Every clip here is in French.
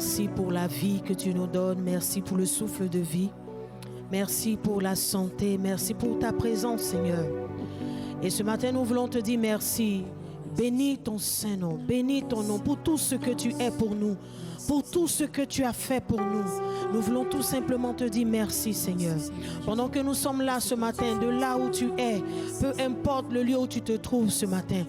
merci pour la vie que tu nous donnes. Merci pour le souffle de vie. Merci pour la santé. Merci pour ta présence, Seigneur. Et ce matin, nous voulons te dire merci. Bénis ton Saint-Nom. Bénis ton nom pour tout ce que tu es pour nous. Pour tout ce que tu as fait pour nous. Nous voulons tout simplement te dire merci, Seigneur. Pendant que nous sommes là ce matin, de là où tu es, peu importe le lieu où tu te trouves ce matin,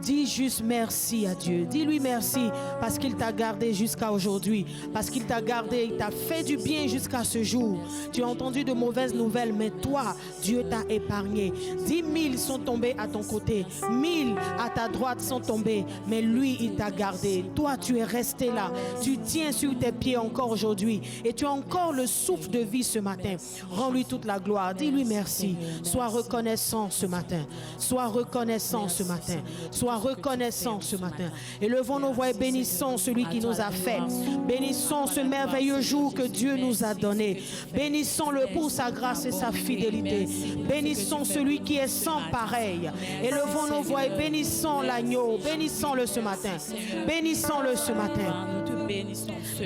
dis juste merci à Dieu. Dis-lui merci parce qu'il t'a gardé jusqu'à aujourd'hui. Parce qu'il t'a gardé, il t'a fait du bien jusqu'à ce jour. Tu as entendu de mauvaises nouvelles, mais toi, Dieu t'a épargné. 10 000 sont tombés à ton côté. 1000 à ta droite sont tombés. Mais lui, il t'a gardé. Toi, tu es resté là. Tu tiens sur tes pieds encore aujourd'hui. Et tu as encore le souffle de vie ce matin. Rends-lui toute la gloire. Dis-lui merci. Sois reconnaissant ce matin. Sois reconnaissant ce matin. Sois reconnaissant ce matin. Élevons nos voix et bénissons celui qui nous a fait. Bénissons ce merveilleux jour que Dieu nous a donné. Bénissons-le pour sa grâce et sa fidélité. Bénissons celui qui est sans pareil. Élevons nos voix et bénissons l'agneau. Bénissons-le ce matin. Bénissons-le ce matin.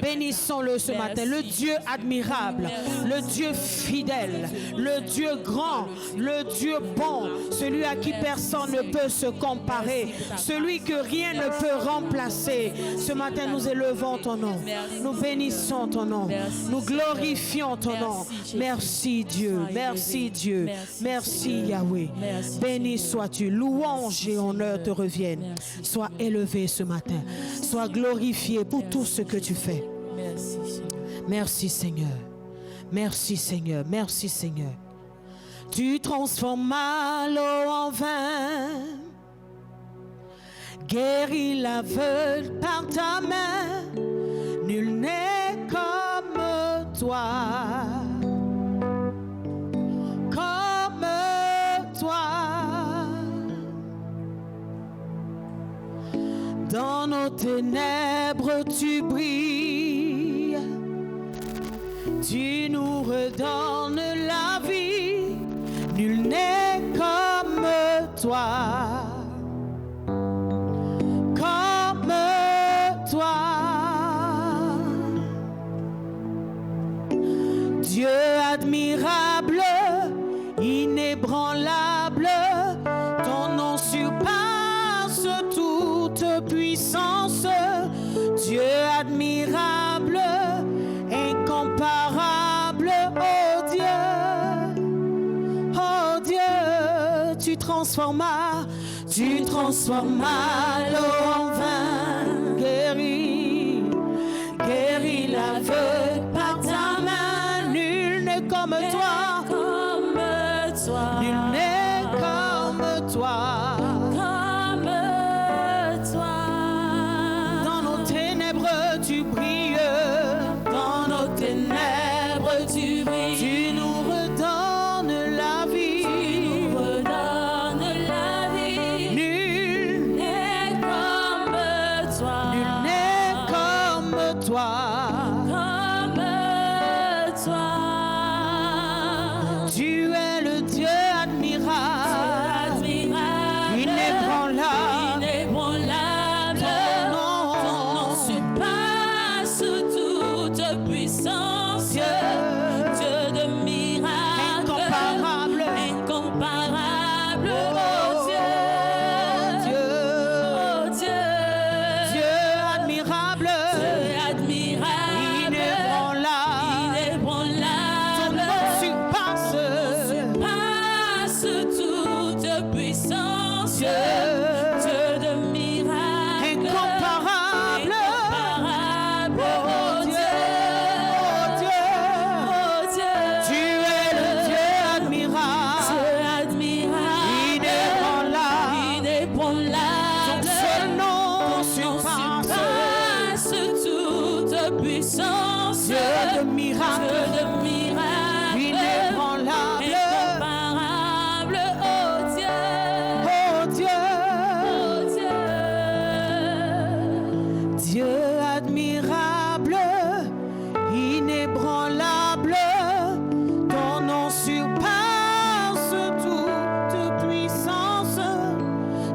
Bénissons-le ce matin. Le Dieu admirable, le Dieu fidèle, le Dieu grand, le Dieu bon, celui à qui personne ne peut se comparer, celui que rien ne peut remplacer. Ce matin, nous élevons ton nom. Nous bénissons ton nom. Nous glorifions ton nom. Merci Dieu. Merci Dieu. Merci Yahweh. Béni sois-tu. Louange et honneur te reviennent. Sois élevé ce matin. Sois glorifié pour tout ce que tu fais. Merci Seigneur. Merci Seigneur. Merci Seigneur. Tu transformes l'eau en vin, guéris l'aveugle par ta main. Nul n'est comme toi. Comme toi. Dans nos ténèbres tu brilles. Tu nous redonnes la vie. Nul n'est comme toi. Comme toi. Dieu admirable, inébranlable, ton nom surpasse toute puissance. Dieu admirable, incomparable, oh Dieu, tu transformas l'eau en vin, guéris l'aveugle par ta main. Nul n'est comme toi, nul n'est comme toi. Dans nos ténèbres tu brilles, dans nos ténèbres tu brilles. Tu nous redonnes la vie, Nul n'est comme toi, Tu es le Dieu admirable, inébranlable. Ton nom surpasse toute puissance. Dieu de miracles, incomparable, oh Dieu, Dieu admirable, inébranlable. Ton nom surpasse toute puissance. Dieu de miracles, incomparable, oh Dieu, tu es le Dieu admirable, inébranlable. Ton seul nom surpasse toute puissance. Dieu de miracles, inébranlable, incomparable, oh Dieu, Dieu admirable, inébranlable. Ton nom surpasse toute puissance.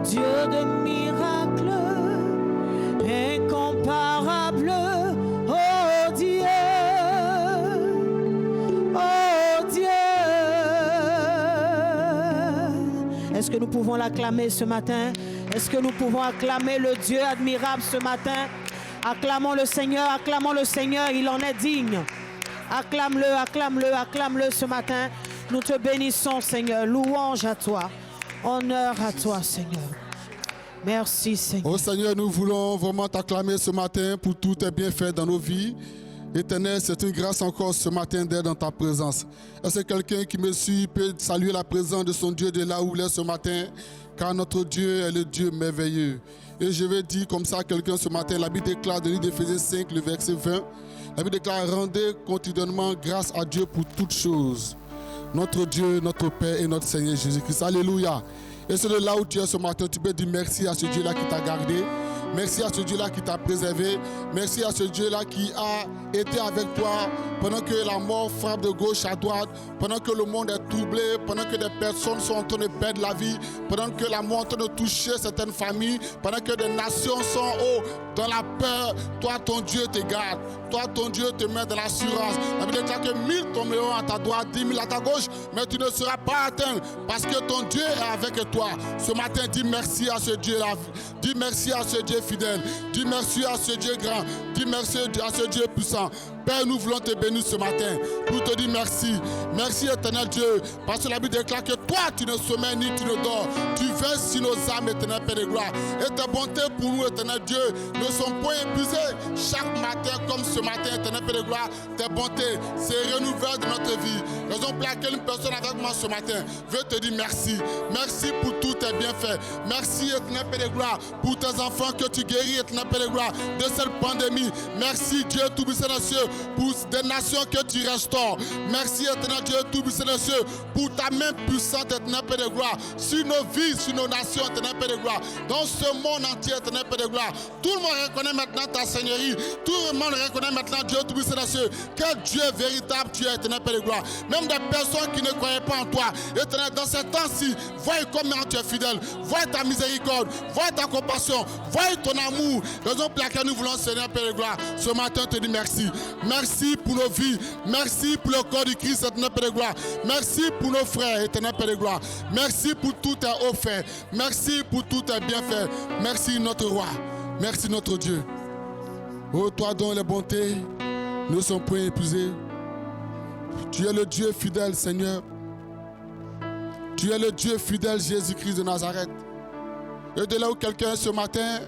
Dieu de miracles, incomparable, oh que nous pouvons l'acclamer ce matin? Est-ce que nous pouvons acclamer le Dieu admirable ce matin? Acclamons le Seigneur, il en est digne. Acclame-le, acclame-le, acclame-le ce matin. Nous te bénissons, Seigneur. Louange à toi. Honneur à toi, Seigneur. Merci, Seigneur. Oh Seigneur, nous voulons vraiment t'acclamer ce matin pour tous tes bienfaits dans nos vies. Éternel, c'est une grâce encore ce matin d'être dans ta présence. Est-ce que quelqu'un qui me suit peut saluer la présence de son Dieu de là où il est ce matin? Car notre Dieu est le Dieu merveilleux. Et je vais dire comme ça à quelqu'un ce matin, la Bible déclare dans le livre d'Éphésiens 5, le verset 20, la Bible déclare, rendez continuellement grâce à Dieu pour toutes choses. Notre Dieu, notre Père et notre Seigneur Jésus-Christ. Alléluia. Et c'est de là où tu es ce matin, tu peux dire merci à ce Dieu-là qui t'a gardé. Merci à ce Dieu-là qui t'a préservé. Merci à ce Dieu-là qui a été avec toi pendant que la mort frappe de gauche à droite, pendant que le monde est troublé, pendant que des personnes sont en train de perdre la vie, pendant que la mort est en train de toucher certaines familles, pendant que des nations sont dans la peur. Toi, ton Dieu te garde. Toi, ton Dieu te met dans l'assurance. La Bible déclare que 1000 tomberont à ta droite, 10 000 à ta gauche, mais tu ne seras pas atteint parce que ton Dieu est avec toi. Ce matin, dis merci à ce Dieu-là. Dis merci à ce Dieu fidèle. Dis merci à ce Dieu grand. Dis merci à ce Dieu puissant. Père, nous voulons te bénir ce matin pour te dire merci. Merci éternel Dieu, parce que la Bible déclare que toi tu ne sommeilles ni tu ne dors. Tu veilles sur nos âmes, éternel Père de gloire. Et ta bonté pour nous, éternel Dieu, ne sont point épuisées. Chaque matin comme ce matin, éternel Père de gloire, tes bontés se renouvellent dans notre vie. Raison pour laquelle une personne avec moi ce matin veut te dire merci. Merci pour tous tes bienfaits. Merci éternel Père de gloire pour tes enfants que tu guéris, éternel Père de gloire, de cette pandémie. Merci Dieu tout-puissant des cieux pour des nations que tu restaures. Merci éternel Dieu tout-puissant des cieux pour ta main puissante, éternel Père de gloire, sur nos vies, sur nos nations, éternel Père de gloire, dans ce monde entier, éternel Père de gloire. Tout le monde reconnaît maintenant ta seigneurie. Tout le monde reconnaît maintenant Dieu tout-puissant des cieux. Quel Dieu véritable tu es, éternel Père de gloire. Même des personnes qui ne croyaient pas en toi, éternel, dans ces temps-ci, voyez comment tu es fidèle. Voyez ta miséricorde, voyez ta compassion, voyez ton amour. Raison pour laquelle nous voulons, Seigneur Père de gloire, ce matin te dire merci. Merci pour nos vies. Merci pour le corps du Christ, éternel Père de gloire. Merci pour nos frères, éternel Père de gloire. Merci pour tout tes hauts faits. Merci pour tout tes bienfaits. Merci notre roi. Merci notre Dieu. Oh, toi dont les bontés ne sont point épuisées. Tu es le Dieu fidèle, Seigneur. Tu es le Dieu fidèle, Jésus-Christ de Nazareth. Et de là où quelqu'un ce matin,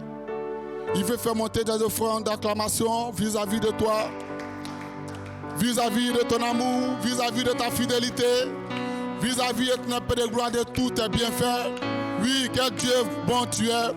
il veut faire monter des offrandes d'acclamation vis-à-vis de toi, vis-à-vis de ton amour, vis-à-vis de ta fidélité, vis-à-vis de gloire de tous tes bienfaits. Oui, quel Dieu bon tu es.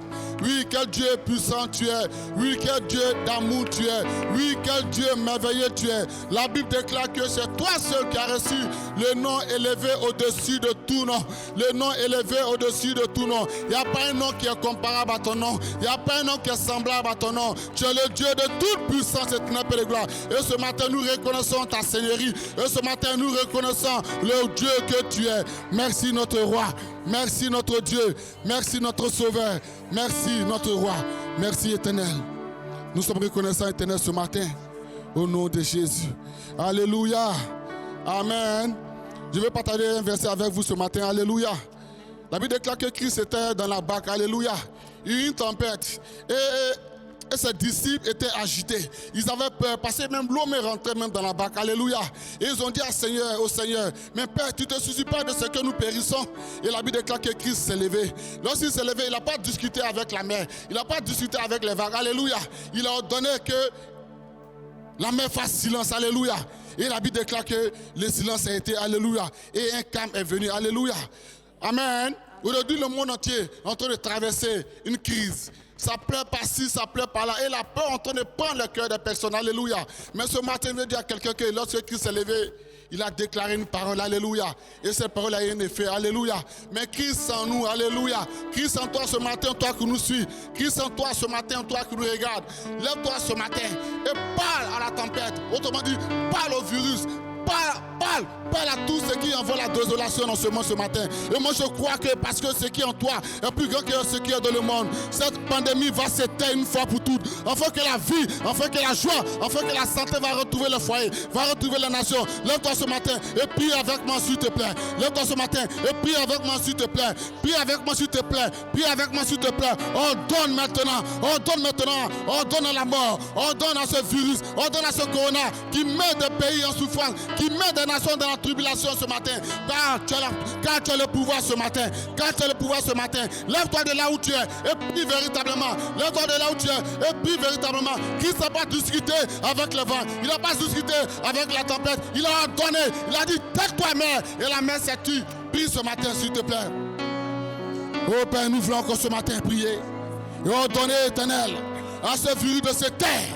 Oui, quel Dieu puissant tu es. Oui, quel Dieu d'amour tu es. Oui, quel Dieu merveilleux tu es. La Bible déclare que c'est toi seul qui as reçu le nom élevé au-dessus de tout nom. Le nom élevé au-dessus de tout nom. Il n'y a pas un nom qui est comparable à ton nom. Il n'y a pas un nom qui est semblable à ton nom. Tu es le Dieu de toute puissance et de gloire. Et ce matin, nous reconnaissons ta Seigneurie. Et ce matin, nous reconnaissons le Dieu que tu es. Merci notre roi. Merci notre Dieu. Merci notre Sauveur. Merci notre roi. Merci éternel. Nous sommes reconnaissants éternel ce matin. Au nom de Jésus. Alléluia. Amen. Je vais partager un verset avec vous ce matin. Alléluia. La Bible déclare que Christ était dans la barque. Alléluia. Il y a eu une tempête. Et ses disciples étaient agités. Ils avaient peur parce que même l'eau me rentrait même dans la barque. Alléluia. Et ils ont dit au Seigneur, mais Père, tu ne te soucies pas de ce que nous périssons. Et la Bible déclare que Christ s'est levé. Lorsqu'il s'est levé, il n'a pas discuté avec la mer. Il n'a pas discuté avec les vagues. Alléluia. Il a ordonné que la mer fasse silence. Alléluia. Et la Bible déclare que le silence a été. Alléluia. Et un calme est venu. Alléluia. Amen. Aujourd'hui, le monde entier est en train de traverser une crise. Ça pleure par-ci, ça pleure par-là. Et la peur est en train de prendre le cœur des personnes. Alléluia. Mais ce matin, je veux dire à quelqu'un que lorsque Christ s'est levé, il a déclaré une parole. Alléluia. Et cette parole a eu un effet. Alléluia. Mais Christ en nous. Alléluia. Christ en toi ce matin, toi qui nous suis. Christ en toi ce matin, toi qui nous regarde. Lève-toi ce matin et parle à la tempête. Autrement dit, parle au virus. Parle parle à tous ceux qui envoient la désolation dans ce monde ce matin. Et moi je crois que parce que ce qui est en toi est plus grand que ce qui est dans le monde, cette pandémie va s'éteindre une fois pour toutes. Afin que la vie, afin que la joie, afin que la santé va retrouver le foyer, va retrouver la nation. Lève-toi ce matin et prie avec moi s'il te plaît. Lève-toi ce matin et prie avec moi s'il te plaît. Prie avec moi s'il te plaît. Prie avec moi s'il te plaît. Ordonne maintenant, ordonne à la mort, ordonne à ce virus, ordonne à ce corona qui met des pays en souffrance, qui met des nations dans la tribulation ce matin. Car tu as le pouvoir ce matin. Car tu as le pouvoir ce matin. Lève-toi de là où tu es et prie véritablement. Lève-toi de là où tu es et prie véritablement. Qui ne sait pas discuter avec le vent. Il n'a pas discuté avec la tempête. Il a ordonné. Il a dit tais-toi mer. Et la mer s'est tue. Prie ce matin s'il te plaît. Oh Père, nous voulons encore ce matin prier. Et ordonner, Éternel, à ce virus de se taire,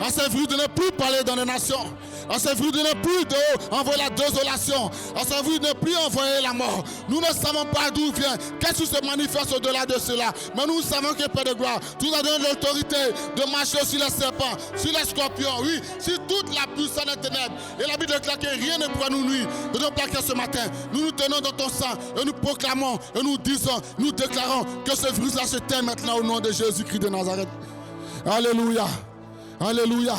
à ce virus de ne plus parler dans les nations, à ce virus de ne plus envoyer la désolation, à ce virus de ne plus envoyer la mort. Nous ne savons pas d'où vient, qu'est-ce qui se manifeste au-delà de cela. Mais nous savons que Père de gloire, tu nous as donné l'autorité de marcher sur les serpents, sur les scorpions, oui, sur toute la puissance des ténèbres. Et la Bible déclare que rien ne pourra nous nuire. Et donc, Père, ce matin, nous nous tenons dans ton sang et nous proclamons et nous disons, nous déclarons que ce virus-là se tait maintenant au nom de Jésus-Christ de Nazareth. Alléluia. Alléluia.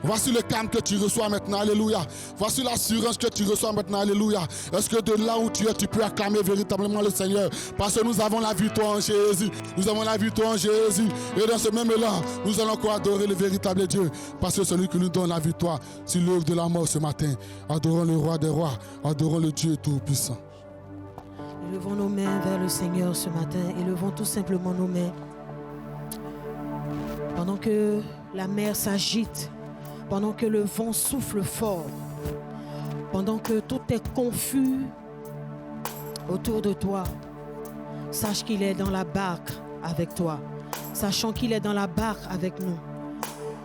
Voici le calme que tu reçois maintenant, alléluia. Voici l'assurance que tu reçois maintenant, alléluia. Est-ce que de là où tu es, tu peux acclamer véritablement le Seigneur? Parce que nous avons la victoire en Jésus. Nous avons la victoire en Jésus. Et dans ce même élan, nous allons encore adorer le véritable Dieu. Parce que celui qui nous donne la victoire sur l'œuvre de la mort ce matin. Adorons le roi des rois. Adorons le Dieu tout-puissant. Élevons nos mains vers le Seigneur ce matin. Élevons tout simplement nos mains. Pendant que la mer s'agite, pendant que le vent souffle fort, pendant que tout est confus autour de toi, sache qu'il est dans la barque avec toi. Sachant qu'il est dans la barque avec nous.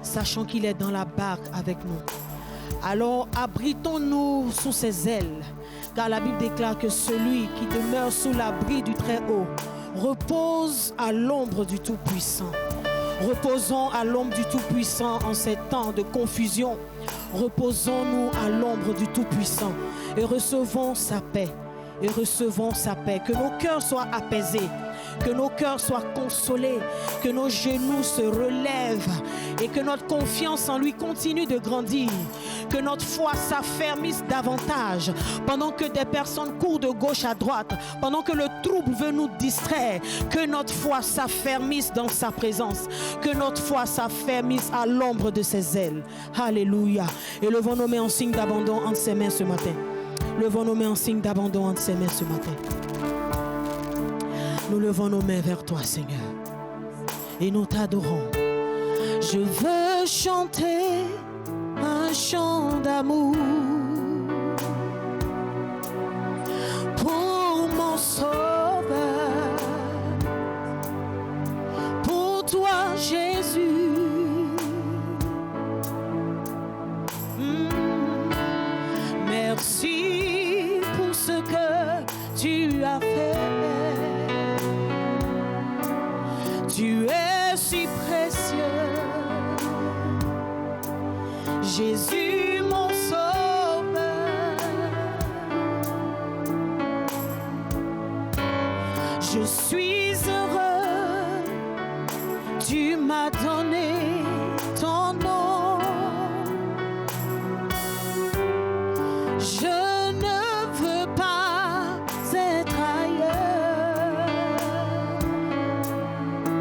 Sachant qu'il est dans la barque avec nous. Alors abritons-nous sous ses ailes, car la Bible déclare que celui qui demeure sous l'abri du Très-Haut repose à l'ombre du Tout-Puissant. Reposons à l'ombre du Tout-Puissant en ces temps de confusion. Reposons-nous à l'ombre du Tout-Puissant et recevons sa paix. Et recevons sa paix. Que nos cœurs soient apaisés, que nos cœurs soient consolés, que nos genoux se relèvent et que notre confiance en lui continue de grandir. Que notre foi s'affermisse davantage pendant que des personnes courent de gauche à droite, pendant que le trouble veut nous distraire. Que notre foi s'affermisse dans sa présence, que notre foi s'affermisse à l'ombre de ses ailes. Alléluia. Et levons nos mains en signe d'abandon entre ses mains ce matin. Levons nos mains en signe d'abandon entre ses mains ce matin. Nous levons nos mains vers toi, Seigneur, et nous t'adorons. Je veux chanter un chant d'amour pour mon Sauveur, pour toi, Jésus. Merci pour ce que tu as fait. Tu es si précieux, Jésus mon Sauveur. Je suis heureux, tu m'as donné ton nom. Je ne veux pas être ailleurs.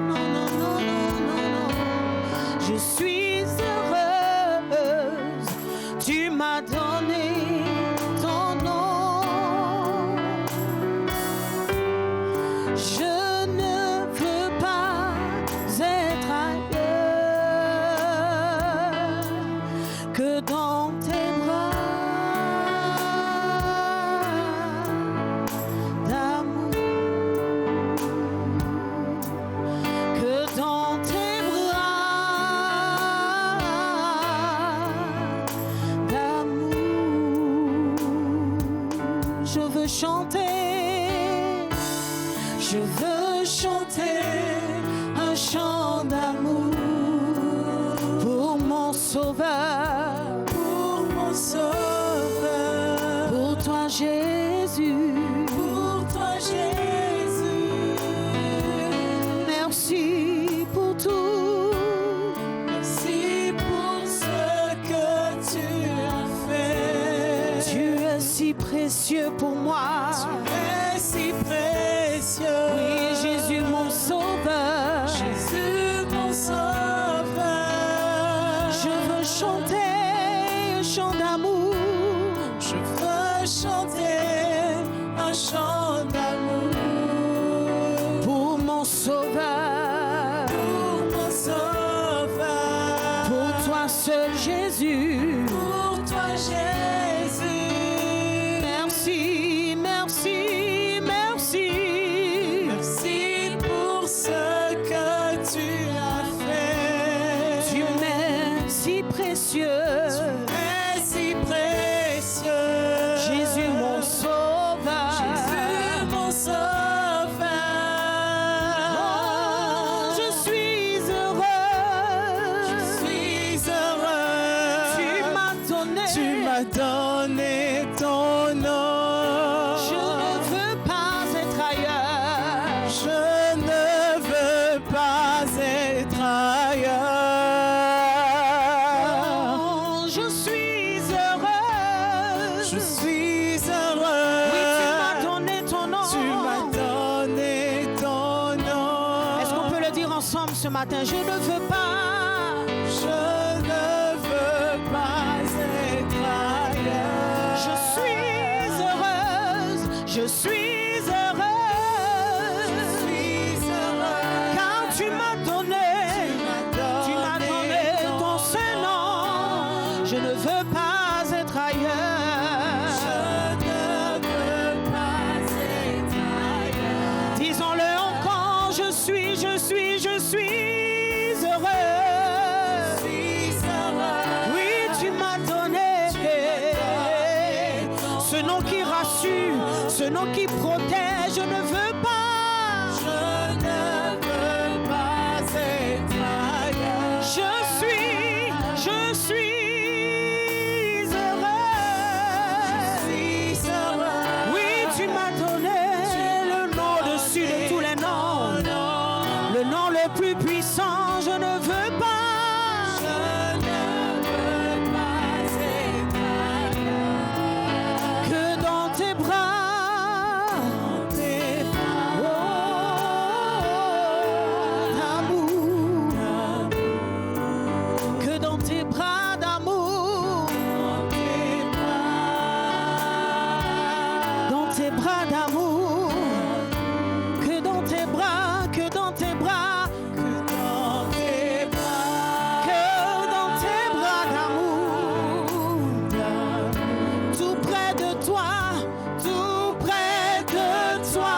Non, non, non, non, non, non. Je suis heureuse, tu m'as donné ton nom. Je ne veux pas être ailleurs que dans tes bras. Je veux chanter un chant d'amour pour mon Sauveur, pour mon Sauveur. Jésus. Pour toi, Jésus. Merci pour tout. Merci pour ce que tu as fait. Tu es si précieux pour moi. Tu es si précieux. Oui, Jésus mon sauveur. Jésus mon sauveur. Je veux chanter un chant d'amour. Je veux chanter un chant d'amour. Pour mon sauveur. Pour mon sauveur. Pour toi seul Jésus. Pour toi, Jésus. Merci, merci, merci. Merci pour ce que tu as fait. Tu m'es si précieux. es si précieux. Jésus mon sauveur. Jésus mon sauveur. Oh, je suis heureux. Je suis heureux. Tu m'as donné ton nom. Je ne veux pas être ailleurs. Je ne veux pas être ailleurs. Oh, je suis heureux. Je suis heureux. Oui, tu m'as donné ton nom. Tu m'as donné ton nom. Est-ce qu'on peut le dire ensemble ce matin? Je ne veux pas. Je ne veux pas être ailleurs. Je suis heureuse. Je suis heureuse. Je suis heureux. Car tu m'as donné. Tu m'as donné ton seul nom. Je ne veux pas être ailleurs. Je ne veux pas être ailleurs. Disons-le encore, je suis heureux. Je suis heureux. Oui, tu m'as donné ce nom qui rassure, ce nom qui protège. Je ne veux pas. Je ne veux pas être ailleurs. Je suis heureux. Je suis heureux. Oui, tu m'as donné le nom au-dessus de tous les noms. Le nom le plus puissant, je ne veux pas. Je ne veux pas être ailleurs. Que dans tes bras, Tes oh, d'amour. Que dans tes bras d'amour, dans tes bras d'amour. Que dans tes bras, que dans tes bras, dans tes bras. que dans tes bras d'amour. Tout près de toi, tout près de toi,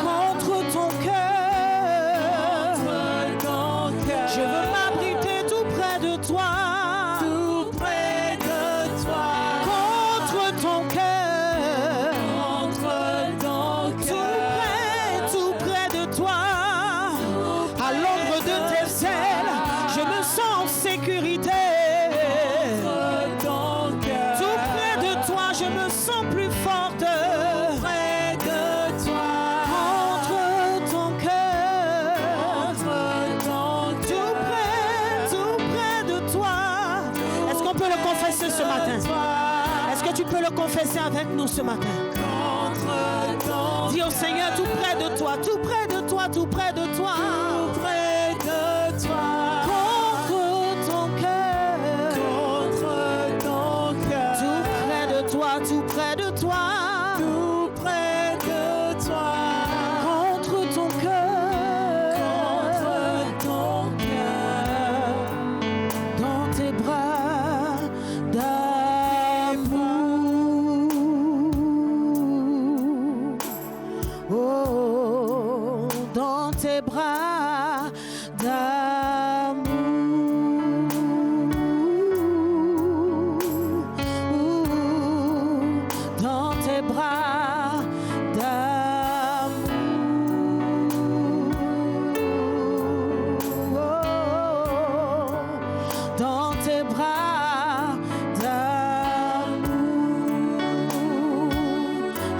contre ton cœur. Je veux m'abriter tout près de toi, Tout près de toi. contre ton cœur. Contre ton Tout près de toi, à l'ombre de tes ailes, je me sens en sécurité. ton cœur. Tout près de toi, je me sens plus forte. Près de toi. Contre ton cœur, Contre ton tout près de toi. Est-ce qu'on peut le confesser ce matin? Est-ce que tu peux le confesser avec nous ce matin? Contre ton Dis au Seigneur, tout près de toi, tout près de toi, tout près de toi. près de toi. Contre ton cœur, Contre ton cœur. tout près de toi, tout près de toi. Tout près de toi. Contre ton cœur, Contre ton cœur. dans tes bras d'amour. Oh, dans tes bras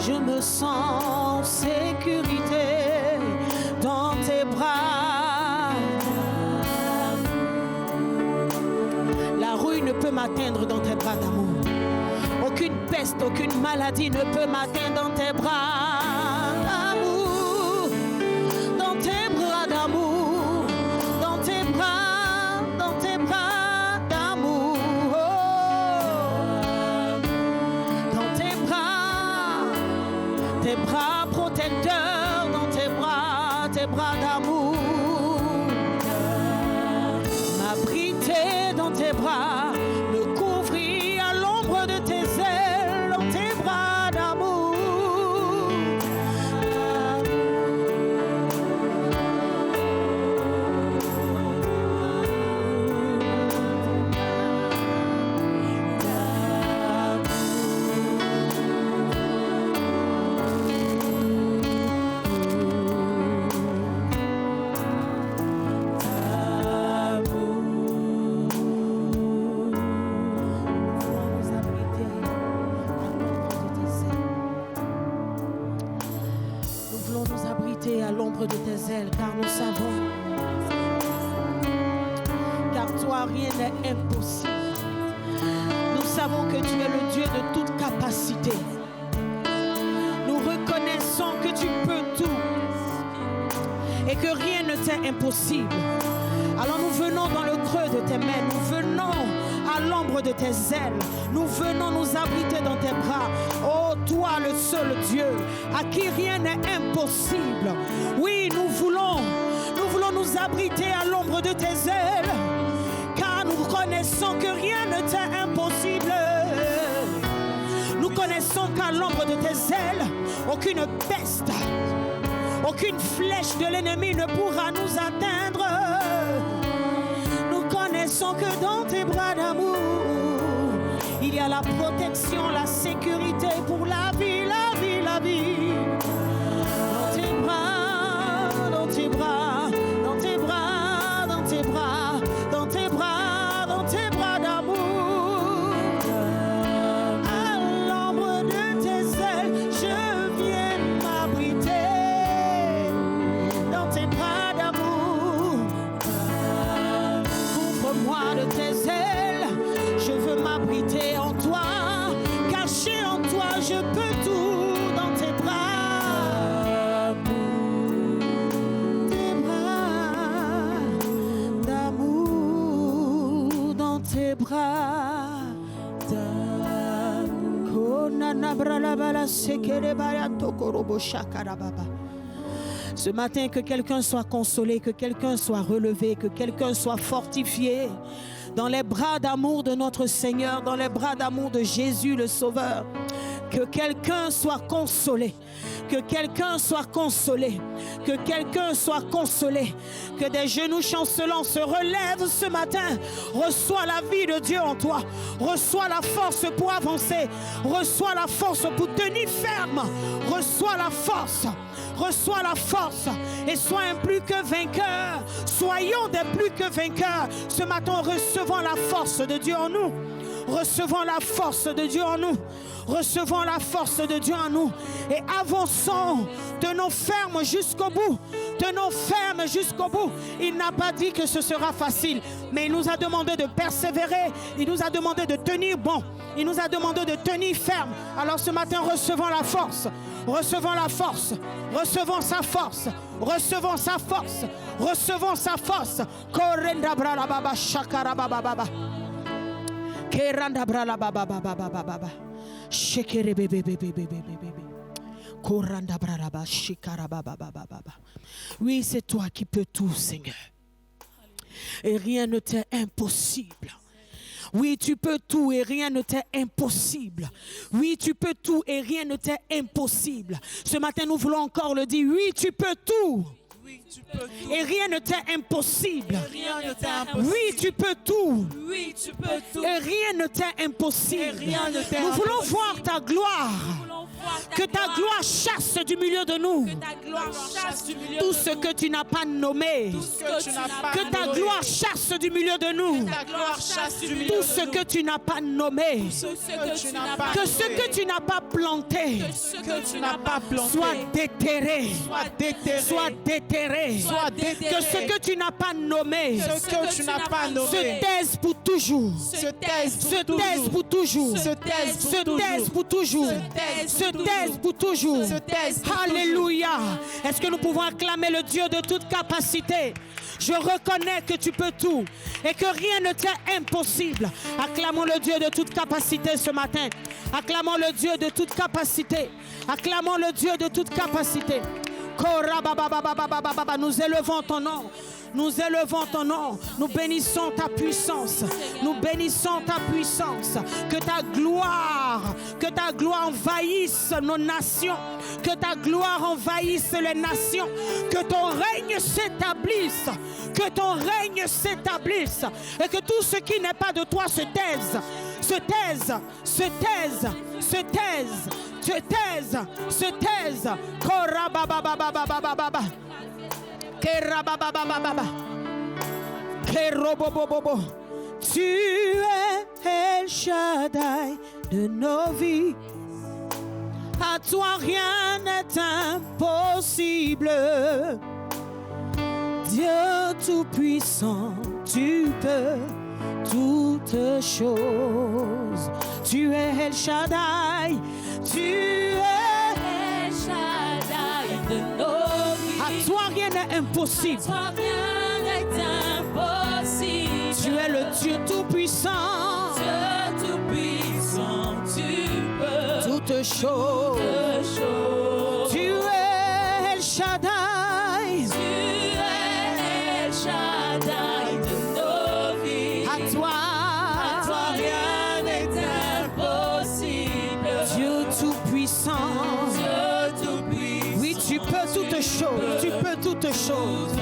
Je me sens en sécurité dans tes bras. La rouille ne peut m'atteindre dans tes bras d'amour. Aucune peste, aucune maladie ne peut m'atteindre dans tes bras d'amour. Dans tes bras d'amour. Dans tes bras d'amour. Oh. Dans tes bras protecteurs, dans tes bras d'amour. M'abriter dans tes bras, me couvrir à l'ombre de tes ailes, dans tes bras d'amour. À l'ombre de tes ailes, car nous savons, car toi rien n'est impossible. Nous savons que tu es le Dieu de toute capacité. Nous reconnaissons que tu peux tout et que rien ne t'est impossible. Alors nous venons dans le creux de tes mains, nous venons à l'ombre de tes ailes, nous venons nous abriter dans tes bras. Oh, toi le seul Dieu, à qui rien n'est impossible. Oui, nous voulons nous abriter à l'ombre de tes ailes, car nous connaissons que rien ne t'est impossible. Nous connaissons qu'à l'ombre de tes ailes, aucune peste, aucune flèche de l'ennemi ne pourra nous atteindre. Nous connaissons que dans tes bras d'amour, il y a la protection, la sécurité pour la vie, la vie, la vie. Dans tes bras, dans tes bras, dans tes bras, dans tes bras, dans tes bras, dans tes bras d'amour. À l'ombre de tes ailes, je viens m'abriter. Dans tes bras d'amour, couvre-moi de tes ailes. Je veux m'abriter en toi, caché en toi, je peux tout dans tes bras. Tes bras d'amour, dans tes bras d'amour. Ce matin, que quelqu'un soit consolé, que quelqu'un soit relevé, que quelqu'un soit fortifié dans les bras d'amour de notre Seigneur, dans les bras d'amour de Jésus le Sauveur. Que quelqu'un soit consolé, que quelqu'un soit consolé, que quelqu'un soit consolé, que des genoux chancelants se relèvent ce matin. Reçois la vie de Dieu en toi, reçois la force pour avancer, reçois la force pour tenir ferme, reçois la force. Reçois la force et sois un plus que vainqueur. Soyons des plus que vainqueurs. Ce matin, recevons la force de Dieu en nous. Recevons la force de Dieu en nous. Recevons la force de Dieu en nous. Et avançons. Tenons ferme jusqu'au bout. Tenons ferme jusqu'au bout. Il n'a pas dit que ce sera facile. Mais il nous a demandé de persévérer. Il nous a demandé de tenir bon. Il nous a demandé de tenir ferme. Alors ce matin, recevons la force. Recevons la force. Recevons sa force. Recevons sa force. Recevons sa force. Korenda brala baba shakara baba baba. Keranda brala baba baba baba baba. Shekere bebe bebe bebe bebe. Koranda brala baba shikara baba baba baba. Oui, c'est toi qui peux tout, Seigneur. Et rien ne t'est impossible. Oui, tu peux tout et rien ne t'est impossible. Oui, tu peux tout et rien ne t'est impossible. Ce matin, nous voulons encore le dire. Oui, tu peux tout. Oui, tu peux tout. Et rien ne t'est impossible. Et rien ne t'est impossible. Oui, tu peux tout. Oui, tu peux tout. Et rien ne t'est impossible. Et rien ne t'est Nous voulons impossible. voir ta gloire. Nous voulons Que ta gloire chasse du milieu de nous tout ce que tu n'as pas nommé. Que ta gloire chasse du milieu de nous tout ce que tu n'as pas nommé. Que ce que tu n'as pas planté soit déterré. Soit déterré. Que ce que tu n'as pas nommé se taise pour toujours. Se taise pour toujours. Se taise pour toujours. Se taise pour toujours. Alléluia. Est-ce que nous pouvons acclamer le Dieu de toute capacité? Je reconnais que tu peux tout et que rien ne t'est impossible. Acclamons le Dieu de toute capacité ce matin. Acclamons le Dieu de toute capacité. Acclamons le Dieu de toute capacité. Nous élevons ton nom. Nous élevons ton nom. Nous bénissons ta puissance. Nous bénissons ta puissance. Que ta gloire envahisse nos nations. Que ta gloire envahisse les nations. Que ton règne s'établisse. Que ton règne s'établisse. Et que tout ce qui n'est pas de toi se taise. Se taise. Se taise. Se taise. Se taise. Se taise. Korabababababababa. Tu es El Shaddai de nos vies. À toi rien n'est impossible. Dieu tout-puissant, tu peux toutes choses. Tu es El Shaddai. Tu es El Shaddai de nos vies. À toi rien n'est impossible. À toi rien n'est impossible. Tu es le Dieu tout-puissant. Dieu tout-puissant, tu peux toutes choses. Tu es El Shaddai. Tu es El Shaddai de nos vies. À toi rien n'est impossible. Dieu tout-puissant. Oui, tu peux toutes choses. Tu peux toutes choses.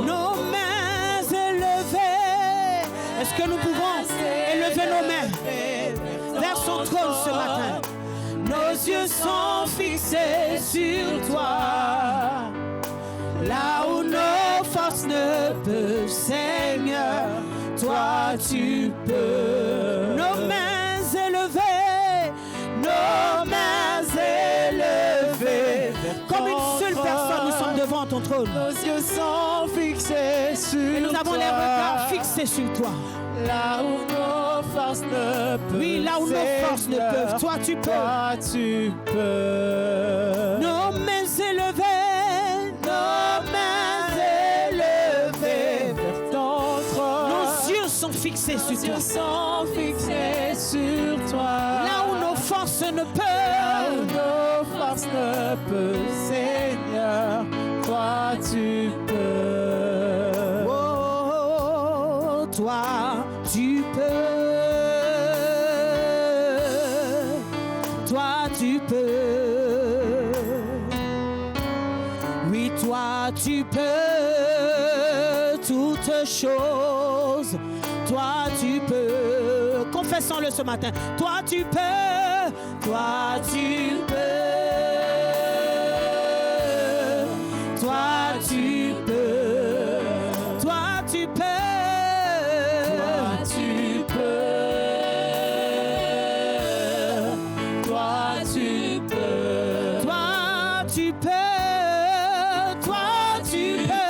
Nos mains élevées. Est-ce que nous pouvons élever nos mains vers son trône ce matin? Nos yeux sont fixés sur toi. Là où nos forces ne peuvent, Seigneur, toi tu peux. Nos mains élevées. Nos mains élevées. Comme une seule personne, nous sommes devant ton trône. Nos yeux sont fixés sur toi. Et nous avons les regards fixés sur toi. Là où nos forces ne peuvent. Oui, là où nos forces ne peuvent, toi tu peux. Toi tu peux. Nos mains élevées. Nos mains élevées vers ton trône. Nos yeux sont fixés sur toi. Nos yeux sont fixés sur toi. Là où nos forces ne peuvent. Là où nos forces ne peuvent, Seigneur, toi tu peux. Oh, toi tu peux. Toi tu peux. Oui, toi tu peux toutes choses. Toi tu peux. Confessons-le ce matin. Toi tu peux. Toi tu peux. Toi tu peux. Toi tu peux. Toi tu peux. Toi tu peux. Toi tu peux. Toi tu peux.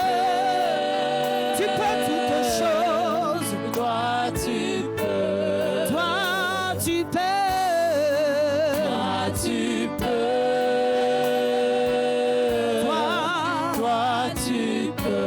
Tu peux toutes choses. Toi tu peux. Toi tu peux. Toi tu peux. Toi Toi tu peux.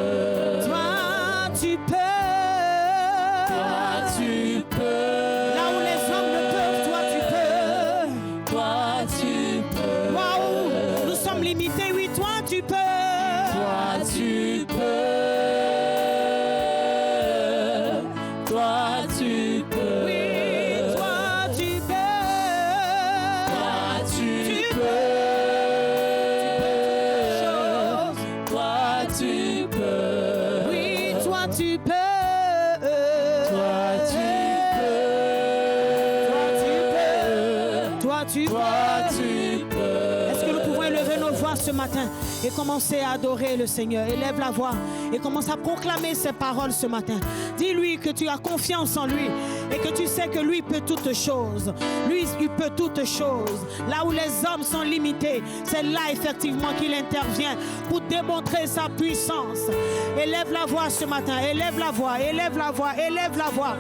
toi tu peux. Est-ce que nous pouvons élever nos voix ce matin et commencer à adorer le Seigneur? Élève la voix et commence à proclamer ses paroles ce matin. Dis-lui que tu as confiance en lui et que tu sais que lui peut toutes choses. Lui, il peut toutes choses. Là où les hommes sont limités, c'est là effectivement qu'il intervient pour démontrer sa puissance. Élève la voix ce matin, élève la voix, élève la voix, élève la voix,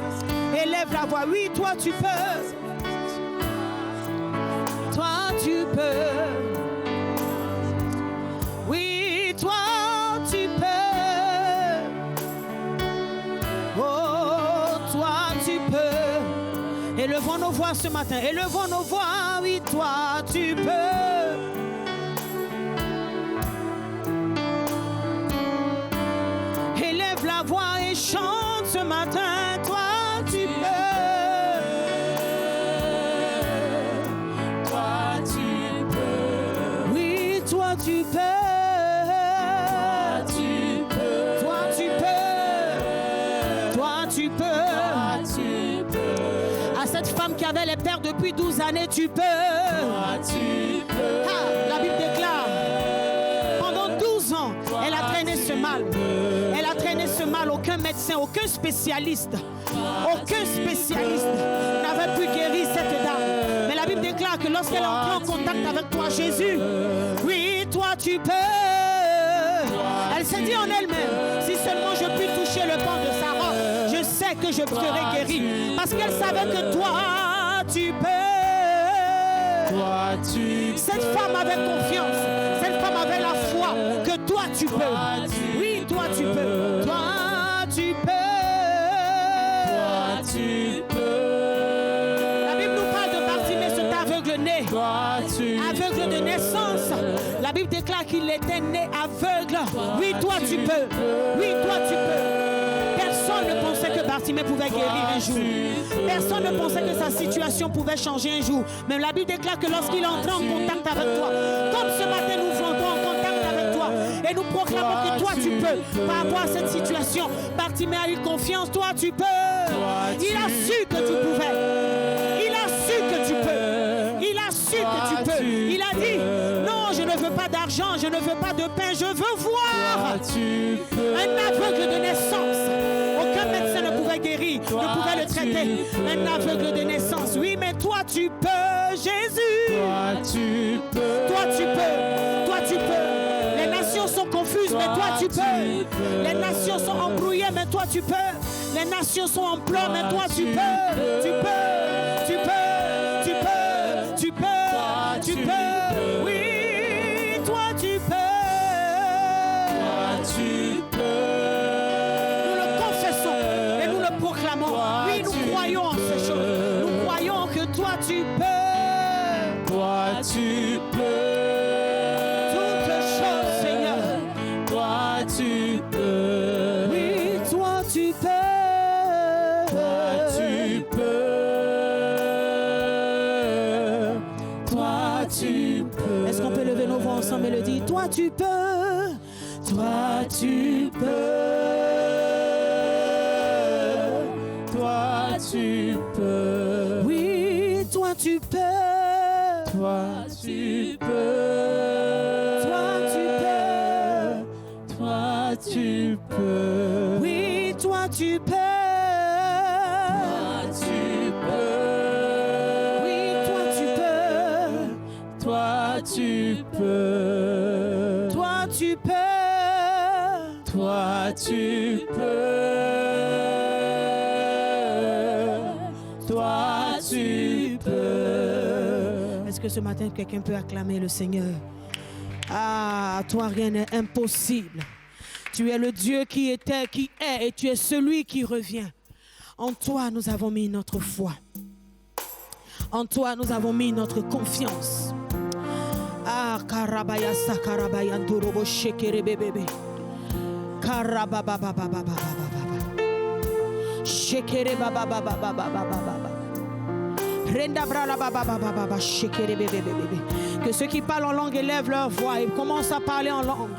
élève la voix. Oui, toi tu peux. Toi tu peux. Oui, toi tu peux. Oh, toi tu peux. Élevons nos voix ce matin, élevons nos voix. Oui, toi tu peux. Élève la voix et chante ce matin. Toi tu peux. Toi tu peux. Oui, toi tu peux. Toi tu peux. Toi tu peux. À cette femme qui avait les pères depuis 12 années, tu peux. La Bible déclare, pendant 12 ans, elle a traîné ce mal. Elle a traîné ce mal. Aucun médecin, aucun spécialiste n'avait pu guérir cette dame. Mais la Bible déclare que lorsqu'elle est entrée en contact avec toi, Jésus, oui, toi tu peux. Elle s'est dit en elle-même, si seulement je puis toucher le pan de sa robe, je sais que je serai guérie. Parce qu'elle savait que toi, tu peux. Cette femme avait confiance. Cette femme avait la foi que toi, tu peux. Oui, toi, tu peux. Toi, tu peux. La Bible nous parle de Bartimée, cet aveugle-né. Aveugle de naissance. La Bible déclare qu'il était né aveugle. Oui, toi, tu peux. Oui, toi, tu peux. Personne ne pensait que Bartimée pouvait guérir un jour. Personne ne pensait que sa situation pouvait changer un jour. Mais la Bible déclare que lorsqu'il est entré en contact avec toi, comme ce matin nous entrons en contact avec toi, et nous proclamons que toi tu peux, par rapport à cette situation, Bartimée a eu confiance, toi tu peux. Il a su que tu pouvais. Il a su que tu peux. Il a su que tu peux. Il a dit, non, je ne veux pas d'argent, je ne veux pas de pain, je veux voir. Un aveugle de naissance. Aucun médecin ne pouvait guérir, ne pouvait le traiter. Un aveugle de naissance. Oui, mais toi tu peux, Jésus. Toi tu peux. Toi tu peux. Les nations sont confuses, mais toi tu peux. Les nations sont embrouillées, mais toi tu peux. Les nations sont en pleurs, mais toi tu peux. Tu peux. Tu peux. Tu peux. Tu peux. Tu peux. Oui, toi tu peux. Tu peux. Nous le confessons et nous le proclamons. Oui, nous croyons en ces choses. Nous croyons que toi tu peux. Toi tu peux. Toutes choses, Seigneur. Toi tu peux. Oui, toi tu peux. Toi tu peux. Toi tu peux. Est-ce qu'on peut lever nos voix ensemble et le dire? Toi tu peux. Toi tu peux. Toi tu peux. Oui, toi tu peux. Toi tu peux. Toi tu peux. Toi tu peux. Oui, toi tu peux. Toi tu peux. Oui, toi tu peux. Toi tu peux. Toi tu peux. Toi tu peux. Toi tu peux. Est-ce que ce matin quelqu'un peut acclamer le Seigneur? Ah, toi rien n'est impossible. Tu es le Dieu qui était, qui est, et tu es celui qui revient. En toi nous avons mis notre foi. En toi nous avons mis notre confiance. Ah, karabaya sakarabaya ndorobo shekere bebebe. Karababa baba baba baba. Shekere baba baba baba baba. Renda brala baba baba baba shekere bebebe bebe. Que ceux qui parlent en langue élèvent leur voix et commencent à parler en langue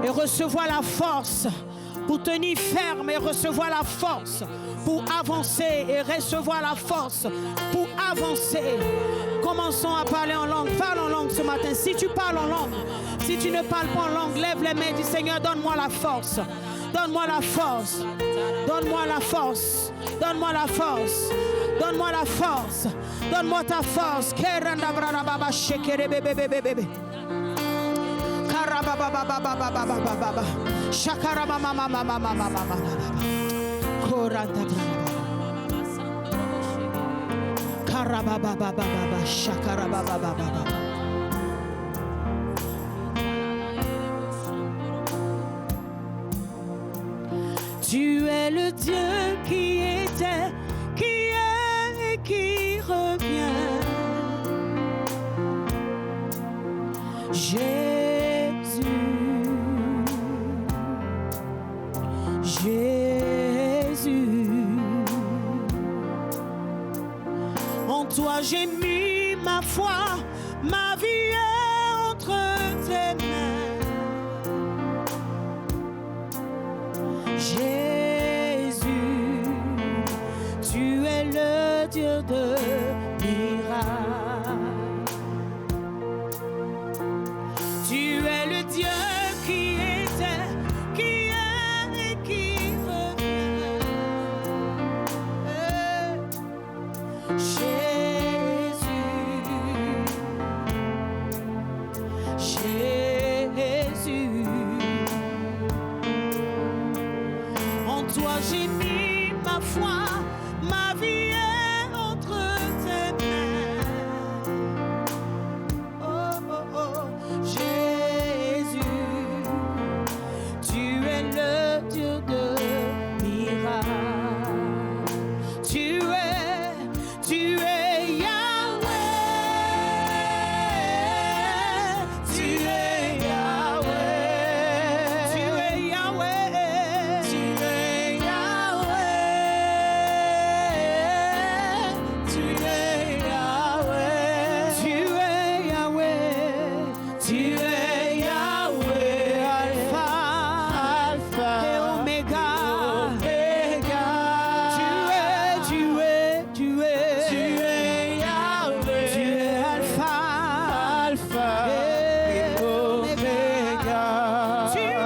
et recevoir la force pour tenir ferme et recevoir la force, pour avancer et recevoir la force, pour avancer. Commençons à parler en langue. Parle en langue ce matin. Si tu parles en langue, si tu ne parles pas en langue, lève les mains, dis Seigneur, donne-moi la force. Donne-moi la force. Donne-moi la force. Donne-moi la force. Donne-moi la force. Donne-moi ta force. Tu es le Dieu qui était, qui est et qui revient. Jésus, Jésus, en toi j'ai mis ma foi, ma vie est entre tes mains. Jésus, tu es le Dieu de miracles. Tu es le Dieu qui était, qui est et qui revient. Jésus, en toi j'ai mis ma foi, ma vie est entre tes mains. Oh, oh, oh, Jésus, tu es le Dieu de miracles. Tu es Yahweh. Tu es Yahweh. Tu es Yahweh. Tu es Yahweh. Tu es Yahweh. Tu es Yahweh. Tu es Yahweh. Alpha, Alpha et Oméga. Oméga. Tu es Yahweh. Tu es Alpha, Alpha et Oméga. Tu es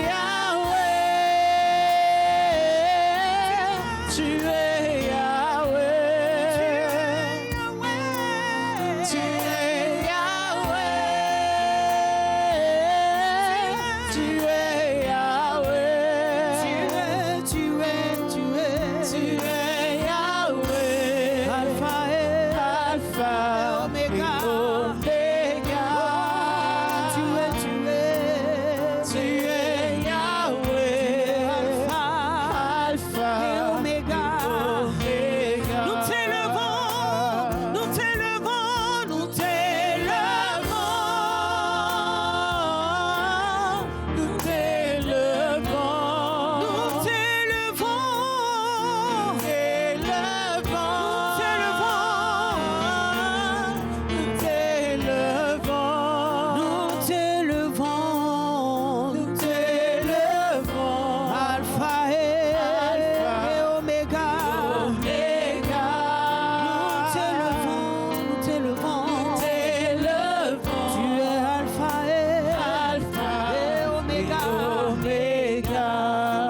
Yahweh. Tu es Yahweh. Tu es Yahweh. Tu es Yahweh. Tu es Yahweh. Tu es Yahweh. Alpha et Oméga. Tu es Yahweh. Alpha et Oméga. Nous t'élevons, nous t'élevons, nous t'élevons. Nous t'élevons. Nous t'élevons. Nous t'élevons. Nous t'élevons. Alpha et Oméga. Nous t'élevons. Tu es Alpha et Oméga.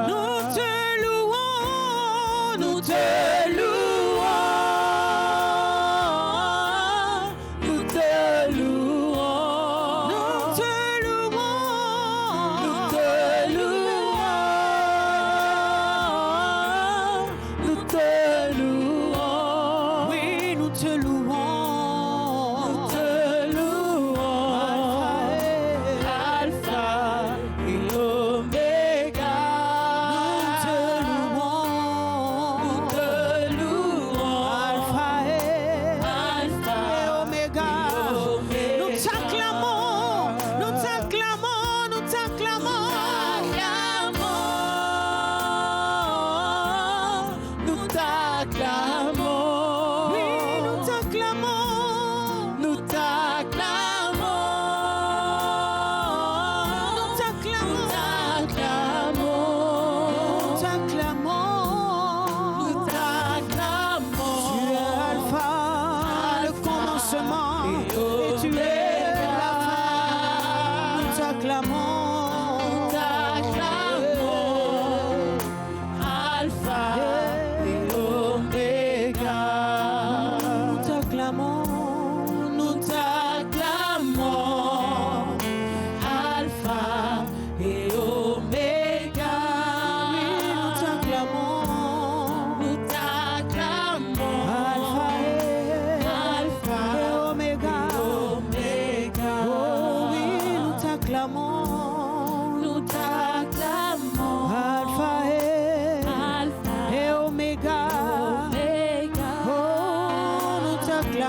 Nous te louons. Nous te louons. Nous te louons. Nous te louons. Nous te louons. Nous te louons. Oui, nous te louons. Nous te louons. Alpha et Oméga. Nous te louons. Nous te louons.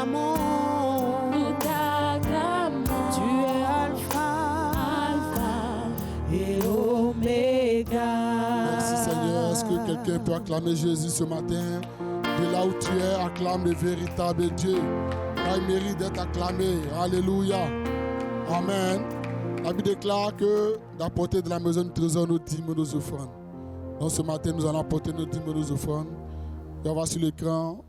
t'acclamons. Nous t'acclamons. Tu es Alpha et Oméga. Merci Seigneur. Est-ce que quelqu'un peut acclamer Jésus ce matin? De là où tu es, acclame le véritable Dieu. Car il mérite d'être acclamé. Alléluia. Amen. La Bible déclare que d'apporter de la maison du trésor nos dîmes et nos offrandes. Donc ce matin, nous allons apporter nos dîmes et nos offrandes. Et on va sur l'écran.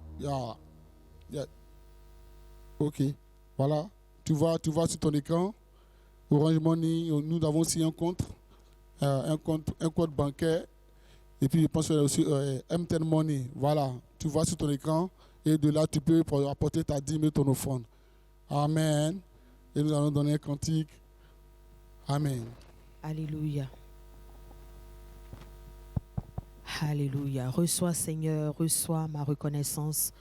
Ok. Voilà. Tu vois sur ton écran. Orange Money, nous avons aussi un compte bancaire. Et puis je pense qu'il y a aussi MTN Money. Voilà. Tu vois sur ton écran. Et de là, tu peux apporter ta dîme et ton offrande. Amen. Et nous allons donner un cantique. Amen. Alléluia. Alléluia. Reçois, Seigneur, reçois ma reconnaissance.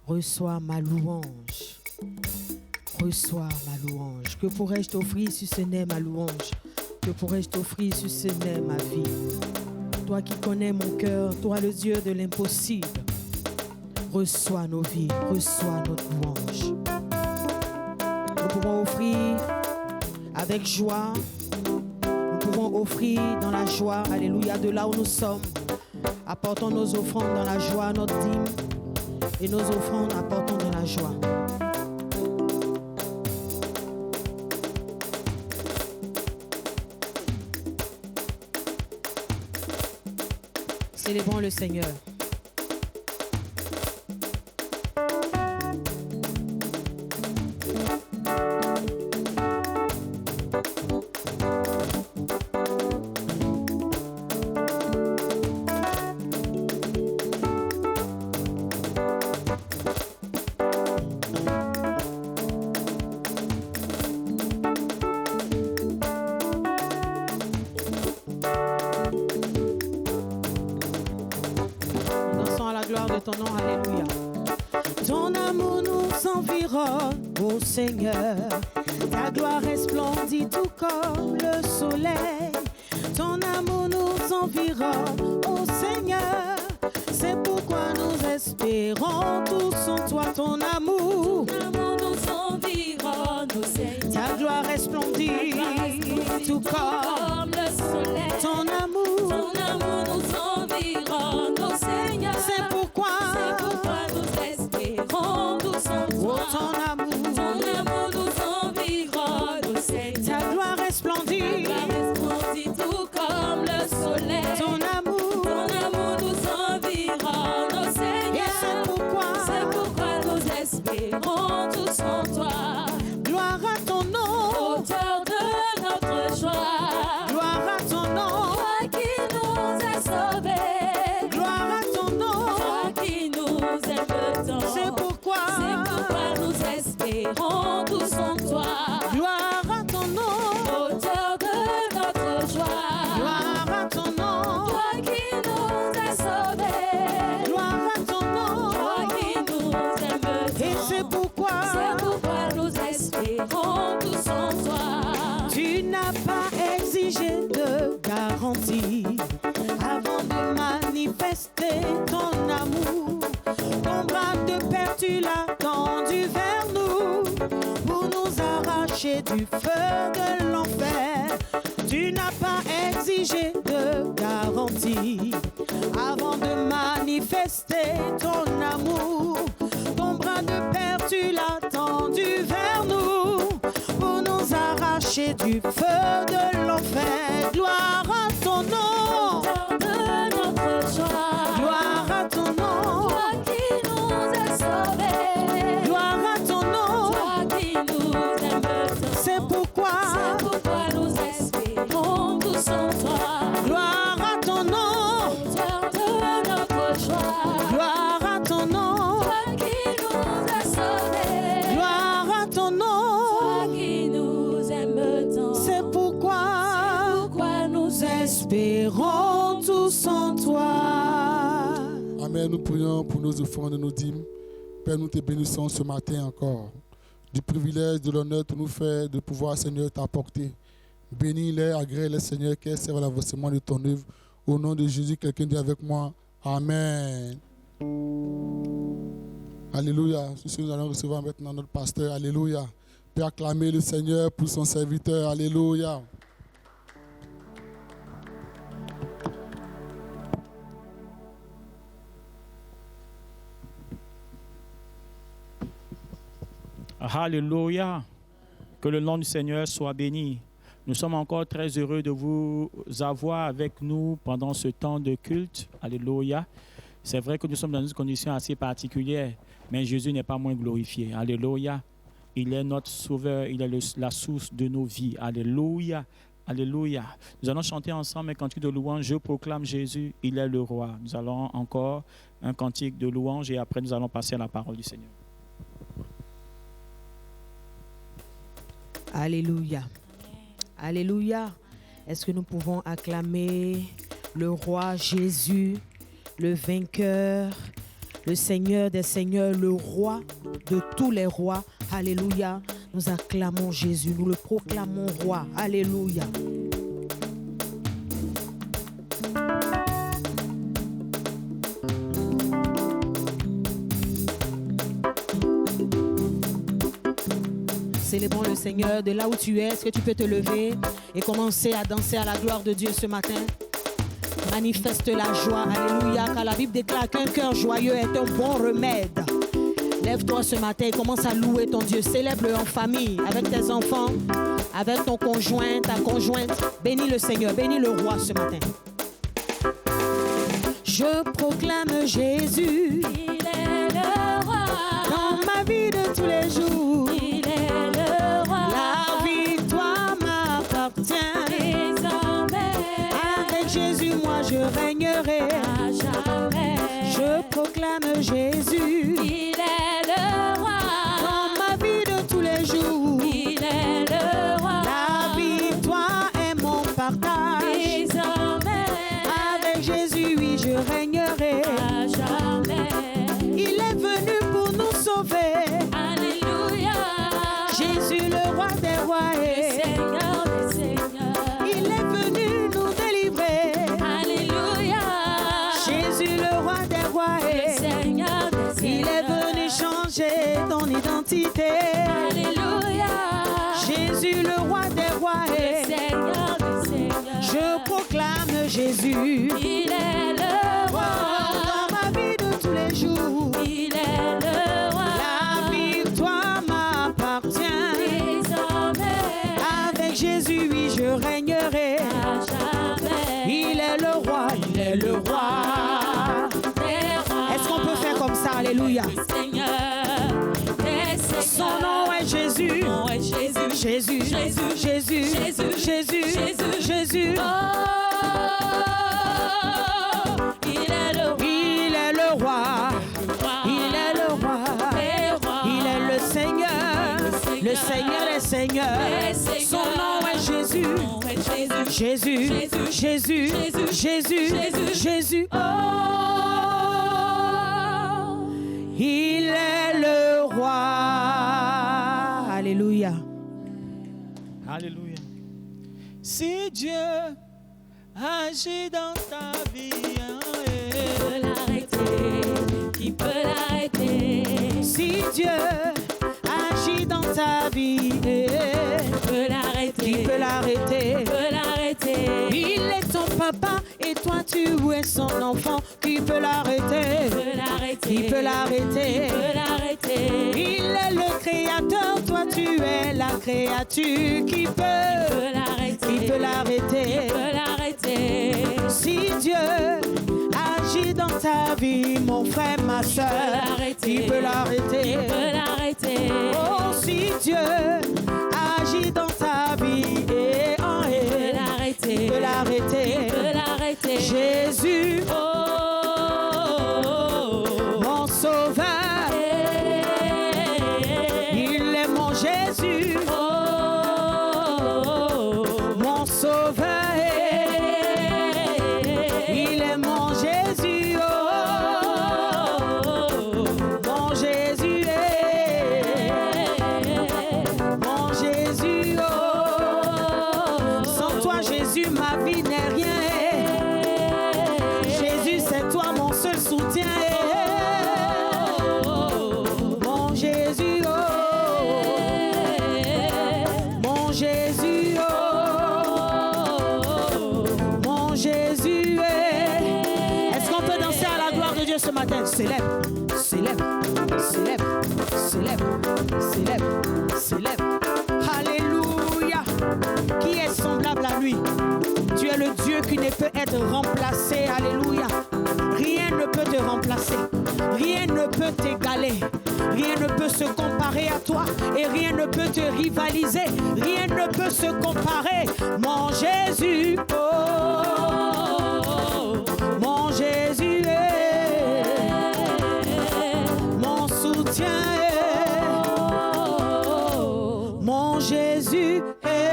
Reçois ma louange. Reçois ma louange. Que pourrais-je t'offrir si ce n'est ma louange? Que pourrais-je t'offrir si ce n'est ma vie? Toi qui connais mon cœur, toi le Dieu de l'impossible. Reçois nos vies, reçois notre louange. Nous pouvons offrir avec joie. Nous pouvons offrir dans la joie, alléluia, de là où nous sommes. Apportons nos offrandes dans la joie, notre dîme. Et nos offrandes, apportons dans la joie. Célébrons le Seigneur. Ton nom, alléluia. Ton amour nous environne, ô Seigneur. Ta gloire resplendit tout comme le soleil. Ton amour nous environne, ô Seigneur. C'est pourquoi nous espérons tous en toi. Ton amour nous environne, ô Seigneur. Ta gloire resplendit tout comme le soleil. Ton amour nous environne, ô Seigneur. C'est pourquoi nous espérons tous en toi. Ton amour nous environne, ô Seigneur. Ta gloire resplendit tout comme le soleil. Ton amour nous environne, ô Seigneur. Et c'est pourquoi nous espérons tous en toi. Gloire à ton nom, auteur de notre joie. Gloire à ton nom, toi qui nous as sauvés. Gloire à ton nom, toi qui nous aimes tant. C'est pourquoi nous espérons tous en toi. Gloire à ton nom, auteur de notre joie. Gloire à ton nom, toi qui nous as sauvés. Gloire à ton nom, toi qui nous aimes tant. Et c'est pourquoi nous espérons tous en toi. Tu n'as pas exigé de garantie avant de manifester ton amour. Ton bras de père, tu l'as tendu vers nous pour nous arracher du feu de l'enfer. Tu n'as pas exigé de garantie avant de manifester ton amour. Ton bras de père, tu l'as tendu vers nous pour nous arracher du feu de l'enfer. Gloire à ton nom, de notre joie. Gloire à ton nom, toi qui nous as sauvés. Gloire à ton nom, toi qui nous aimes tant. C'est pourquoi nous espérons tous en toi. Gloire à ton nom, auteur de notre joie. Gloire à ton nom, toi qui nous as sauvés. Gloire à ton nom, toi qui nous aimes tant. C'est pourquoi nous espérons tous en toi. Amen. Nous prions pour nos offrandes et nos dîmes. Père, nous te bénissons ce matin encore. Du privilège, de l'honneur que nous fait de pouvoir, Seigneur, t'apporter. Bénis-les, agrée-les, Seigneur, qu'elles servent à l'avancement de ton œuvre. Au nom de Jésus, quelqu'un dit avec moi, Amen. Alléluia. Nous allons recevoir maintenant notre pasteur. Alléluia. Puis acclamer le Seigneur pour son serviteur. Alléluia. Alléluia. Que le nom du Seigneur soit béni. Nous sommes encore très heureux de vous avoir avec nous pendant ce temps de culte. Alléluia. C'est vrai que nous sommes dans une condition assez particulière, mais Jésus n'est pas moins glorifié. Alléluia. Il est notre sauveur, il est la source de nos vies. Alléluia. Alléluia. Nous allons chanter ensemble un cantique de louange. Je proclame Jésus, il est le roi. Nous allons encore un cantique de louange et après nous allons passer à la parole du Seigneur. Alléluia. Alléluia. Est-ce que nous pouvons acclamer le roi Jésus, le vainqueur, le Seigneur des seigneurs, le roi de tous les rois. Alléluia. Nous acclamons Jésus, nous le proclamons roi. Alléluia. Célébrons le Seigneur de là où tu es. Est-ce que tu peux te lever et commencer à danser à la gloire de Dieu ce matin? Manifeste la joie. Alléluia. Car la Bible déclare qu'un cœur joyeux est un bon remède. Lève-toi ce matin et commence à louer ton Dieu. Célèbre-le en famille, avec tes enfants, avec ton conjoint, ta conjointe. Bénis le Seigneur, bénis le roi ce matin. Je proclame Jésus. Il est le roi. Dans ma vie de tous les jours. Il est le roi. La victoire m'appartient. Désormais, Avec Jésus, moi je régnerai. à jamais. Je proclame Jésus. Il est le roi. Dans ma vie de tous les jours. Il est le roi. La victoire est mon partage. Désormais, Avec Jésus, oui, je régnerai. à jamais. Il est venu pour nous sauver. Alléluia. Jésus, le roi des rois. Seigneur des seigneurs. Il est venu nous délivrer. Alléluia. Jésus, le roi des rois. Seigneur des Il est seigneurs. venu changer ton identité. Alléluia. Jésus, le roi des rois. Seigneur des seigneurs. Je proclame Jésus. Il est le roi. Dans ma vie de tous les jours. Il est le roi. La victoire m'appartient. Désormais, Avec Jésus, oui, je régnerai. à jamais. Il est le roi, il est le roi. Est-ce qu'on peut faire comme ça? Alléluia. Seigneur des seigneurs. Son nom est Jésus. Son nom est Jésus. Jésus, Jésus. Jésus, Jésus. Jésus, Jésus. Jésus. Il est le roi. Il est le roi. Il est le roi. Il est le Seigneur. Le Seigneur des seigneurs. Son nom est Jésus. Jésus, Jésus, Jésus, Jésus. Oh, il est le roi. Alléluia. Alléluia. Si Dieu agit dans ta vie, Peut l'arrêter, qui peut l'arrêter? Si Dieu agit dans ta vie, Peut l'arrêter, qui peut l'arrêter? peut l'arrêter? Il est ton papa et toi tu es son enfant. Qui peut l'arrêter? Peut l'arrêter, Qui peut l'arrêter? peut l'arrêter? Il est le créateur, toi tu es la créature. Qui peut l'arrêter, Qui peut l'arrêter? peut l'arrêter? Si Dieu agit dans ta vie, mon frère, ma soeur, qui peut l'arrêter? Peut l'arrêter? Oh, si Dieu agit dans ta vie, Peut l'arrêter, il peut l'arrêter. peut l'arrêter? Jésus, mon sauveur, il est mon Jésus, mon sauveur, il est mon Jésus, mon Jésus, mon matin, célèbre, célèbre, célèbre, célèbre, célèbre, célèbre. Alléluia. Qui est semblable à lui? Tu es le Dieu qui ne peut être remplacé. Alléluia. Rien ne peut te remplacer. Rien ne peut t'égaler. Rien ne peut se comparer à toi. Et rien ne peut te rivaliser. Rien ne peut se comparer. Mon Jésus, oh, mon Jésus est mon soutien. Mon Jésus est.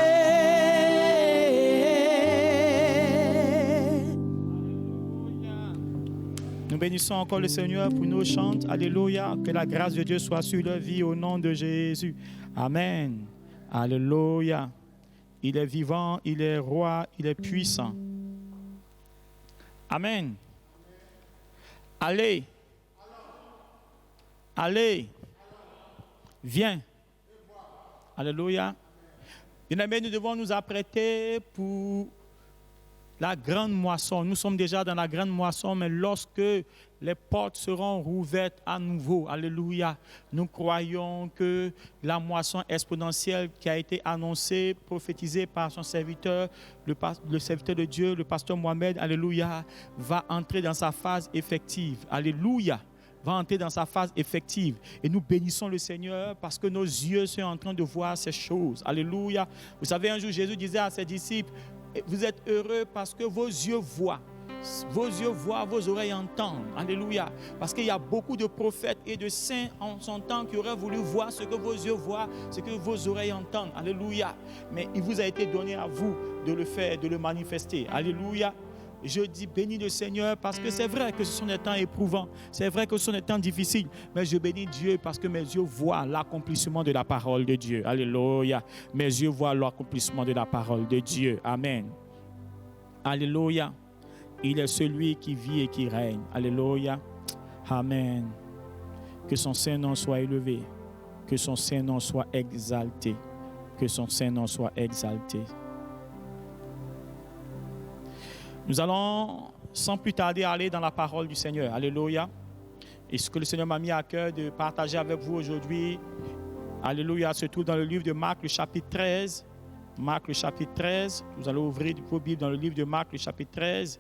Nous bénissons encore le Seigneur pour nos chants. Alléluia. Que la grâce de Dieu soit sur leur vie au nom de Jésus. Amen. Alléluia. Il est vivant, il est roi, il est puissant. Amen. Allez. Allez. Viens. Alléluia. Bien-aimés, nous devons nous apprêter pour la grande moisson. Nous sommes déjà dans la grande moisson, mais lorsque les portes seront rouvertes à nouveau, alléluia, nous croyons que la moisson exponentielle qui a été annoncée, prophétisée par son serviteur, le serviteur de Dieu, le pasteur Mohamed, alléluia, va entrer dans sa phase effective. Alléluia. Va entrer dans sa phase effective. Et nous bénissons le Seigneur parce que nos yeux sont en train de voir ces choses. Alléluia. Vous savez, un jour, Jésus disait à ses disciples, vous êtes heureux parce que vos yeux voient. Vos yeux voient, vos oreilles entendent. Alléluia. Parce qu'il y a beaucoup de prophètes et de saints en son temps qui auraient voulu voir ce que vos yeux voient, ce que vos oreilles entendent. Alléluia. Mais il vous a été donné à vous de le faire, de le manifester. Alléluia. Je dis bénis le Seigneur parce que c'est vrai que ce sont des temps éprouvants, c'est vrai que ce sont des temps difficiles, mais je bénis Dieu parce que mes yeux voient l'accomplissement de la parole de Dieu. Alléluia. Mes yeux voient l'accomplissement de la parole de Dieu. Amen. Alléluia. Il est celui qui vit et qui règne. Alléluia. Amen. Que son Saint-Nom soit élevé, que son Saint-Nom soit exalté, que son Saint-Nom soit exalté. Nous allons, sans plus tarder, aller dans la parole du Seigneur. Alléluia. Et ce que le Seigneur m'a mis à cœur de partager avec vous aujourd'hui, alléluia, se trouve dans le livre de Marc, le chapitre 13. Marc, le chapitre 13. Vous allez ouvrir vos Bibles dans le livre de Marc, le chapitre 13.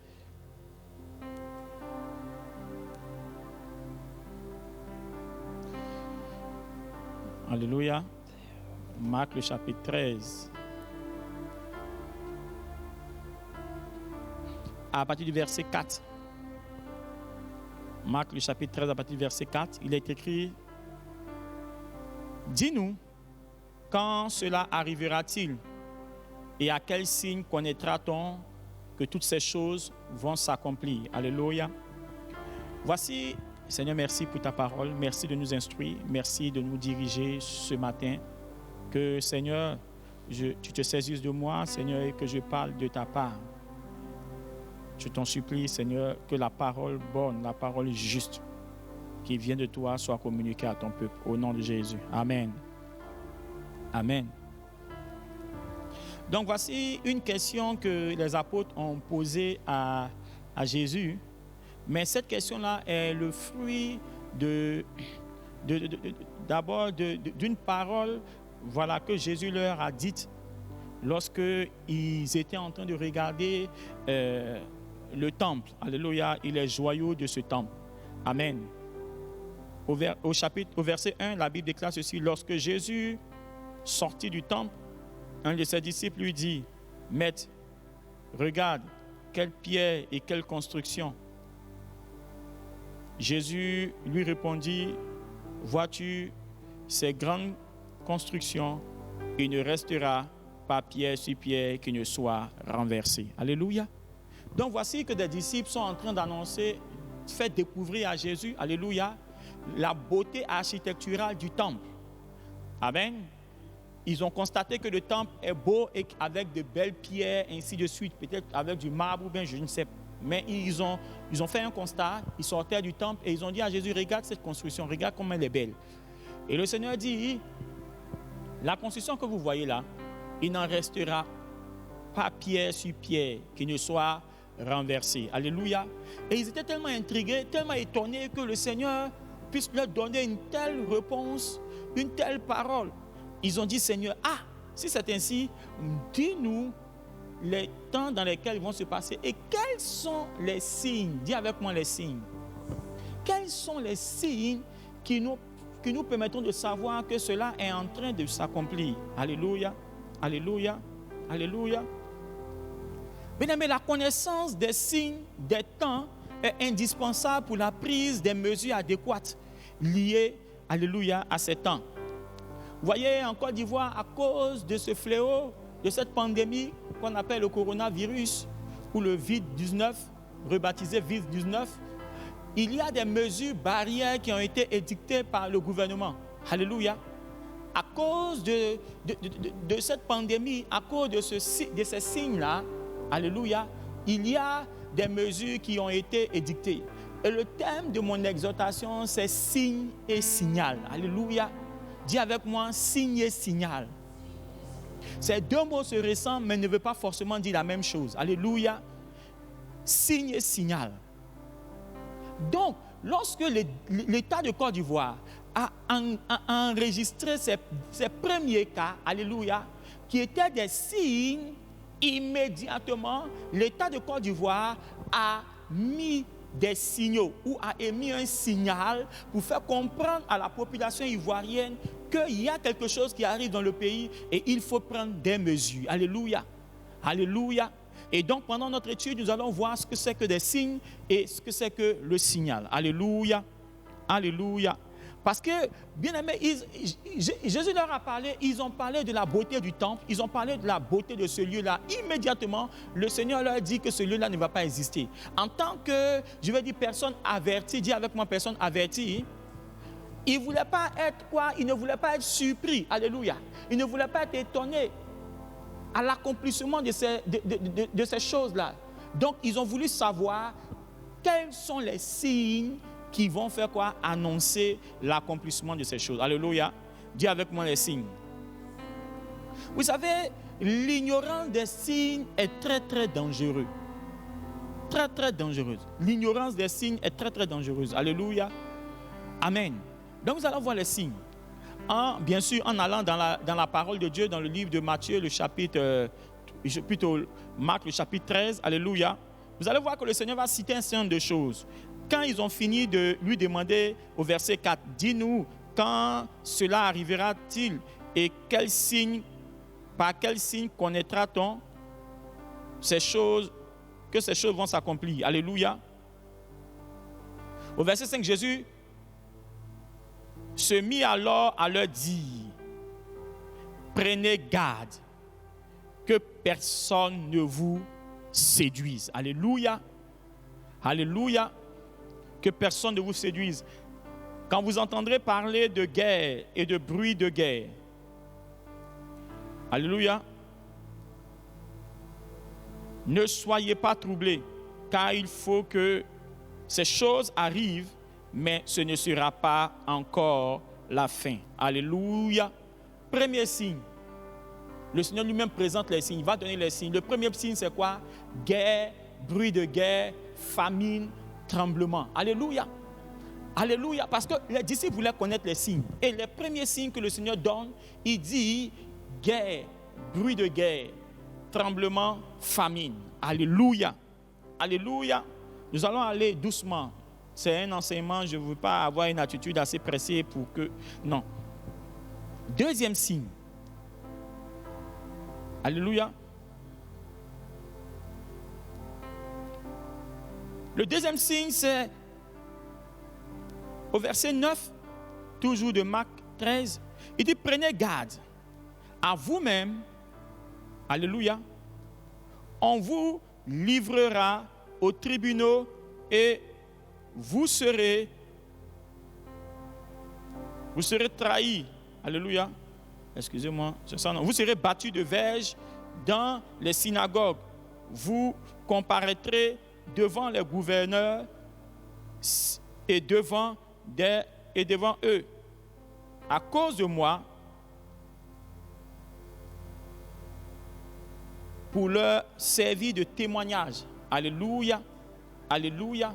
Alléluia. Marc, le chapitre 13. À partir du verset 4. Marc, le chapitre 13, à partir du verset 4, il est écrit « Dis-nous, quand cela arrivera-t-il et à quel signe connaîtra-t-on que toutes ces choses vont s'accomplir ?» Alléluia. Voici, Seigneur, merci pour ta parole. Merci de nous instruire. Merci de nous diriger ce matin. Que, Seigneur, tu te saisisses de moi, Seigneur, et que je parle de ta part. Je t'en supplie, Seigneur, que la parole bonne, la parole juste qui vient de toi soit communiquée à ton peuple. Au nom de Jésus. Amen. Amen. Donc, voici une question que les apôtres ont posée à Jésus. Mais cette question-là est le fruit d'abord d'une parole, voilà, que Jésus leur a dite lorsqu'ils étaient en train de regarder le temple. Alléluia, il est joyau de ce temple. Amen. Au verset 1, la Bible déclare ceci. Lorsque Jésus sortit du temple, un de ses disciples lui dit, « Maître, regarde, quelle pierre et quelle construction. » Jésus lui répondit, « Vois-tu ces grandes constructions, il ne restera pas pierre sur pierre qui ne soit renversée. » Alléluia. Donc voici que des disciples sont en train d'annoncer, faire découvrir à Jésus, alléluia, la beauté architecturale du temple. Amen. Ils ont constaté que le temple est beau et avec de belles pierres, ainsi de suite, peut-être avec du marbre ou bien je ne sais pas. Mais ils ont fait un constat, ils sortaient du temple et ils ont dit à Jésus, regarde cette construction, regarde comment elle est belle. Et le Seigneur dit, la construction que vous voyez là, il n'en restera pas pierre sur pierre qui ne soit renversés. Alléluia. Et ils étaient tellement intrigués, tellement étonnés que le Seigneur puisse leur donner une telle réponse, une telle parole. Ils ont dit, Seigneur, si c'est ainsi, dis-nous les temps dans lesquels ils vont se passer et quels sont les signes. Dis avec moi les signes. Quels sont les signes qui nous permettront de savoir que cela est en train de s'accomplir? Alléluia, alléluia, alléluia. Bien aimé, la connaissance des signes, des temps est indispensable pour la prise des mesures adéquates liées, alléluia, à ces temps. Vous voyez, en Côte d'Ivoire, à cause de ce fléau, de cette pandémie qu'on appelle le coronavirus ou le Covid-19, rebaptisé Covid-19, il y a des mesures barrières qui ont été édictées par le gouvernement. Alléluia. À cause de cette pandémie, à cause de ces signes-là, alléluia, il y a des mesures qui ont été édictées. Et le thème de mon exhortation, c'est signe et signal. Alléluia. Dis avec moi, signe et signal. Ces deux mots se ressemblent, mais ne veulent pas forcément dire la même chose. Alléluia. Signe et signal. Donc, lorsque l'État de Côte d'Ivoire a enregistré ses premiers cas, alléluia, qui étaient des signes, immédiatement, l'État de Côte d'Ivoire a mis des signaux ou a émis un signal pour faire comprendre à la population ivoirienne qu'il y a quelque chose qui arrive dans le pays et il faut prendre des mesures. Alléluia. Alléluia. Et donc, pendant notre étude, nous allons voir ce que c'est que des signes et ce que c'est que le signal. Alléluia. Alléluia. Parce que, bien aimé, Jésus leur a parlé, ils ont parlé de la beauté du temple, ils ont parlé de la beauté de ce lieu-là. Immédiatement, le Seigneur leur dit que ce lieu-là ne va pas exister. En tant que, je vais dire, personne avertie, dis avec moi, personne avertie, il ne voulait pas être quoi? Il ne voulait pas être surpris. Alléluia. Il ne voulait pas être étonné à l'accomplissement de ces choses-là. Donc, ils ont voulu savoir quels sont les signes qui vont faire quoi? Annoncer l'accomplissement de ces choses. Alléluia. Dis avec moi les signes. Vous savez, l'ignorance des signes est très, très dangereuse. Très, très dangereuse. L'ignorance des signes est très, très dangereuse. Alléluia. Amen. Donc, nous allons voir les signes. Bien sûr, en allant dans la parole de Dieu, dans le livre de Matthieu, Marc, le chapitre 13, alléluia, vous allez voir que le Seigneur va citer un certain nombre de choses. Quand ils ont fini de lui demander au verset 4, dis-nous quand cela arrivera-t-il et par quel signe connaîtra-t-on que ces choses vont s'accomplir. Alléluia. Au verset 5, Jésus se mit alors à leur dire, prenez garde que personne ne vous séduise. Alléluia. Alléluia. Que personne ne vous séduise. Quand vous entendrez parler de guerre et de bruit de guerre, alléluia, ne soyez pas troublés, car il faut que ces choses arrivent, mais ce ne sera pas encore la fin. Alléluia. Premier signe. Le Seigneur lui-même présente les signes. Il va donner les signes. Le premier signe, c'est quoi? Guerre, bruit de guerre, famine, tremblement. Alléluia. Alléluia. Parce que les disciples voulaient connaître les signes. Et les premiers signes que le Seigneur donne, il dit guerre, bruit de guerre, tremblement, famine. Alléluia. Alléluia. Nous allons aller doucement. C'est un enseignement, je ne veux pas avoir une attitude assez pressée pour que... Non. Deuxième signe. Alléluia. Le deuxième signe, c'est au verset 9, toujours de Marc 13. Il dit, prenez garde à vous-même. Alléluia. On vous livrera aux tribunaux et vous serez trahis. Alléluia. Excusez-moi, c'est ça, non. Vous serez battus de verges dans les synagogues. Vous comparaîtrez devant les gouverneurs et devant eux. À cause de moi, pour leur servir de témoignage. Alléluia. Alléluia.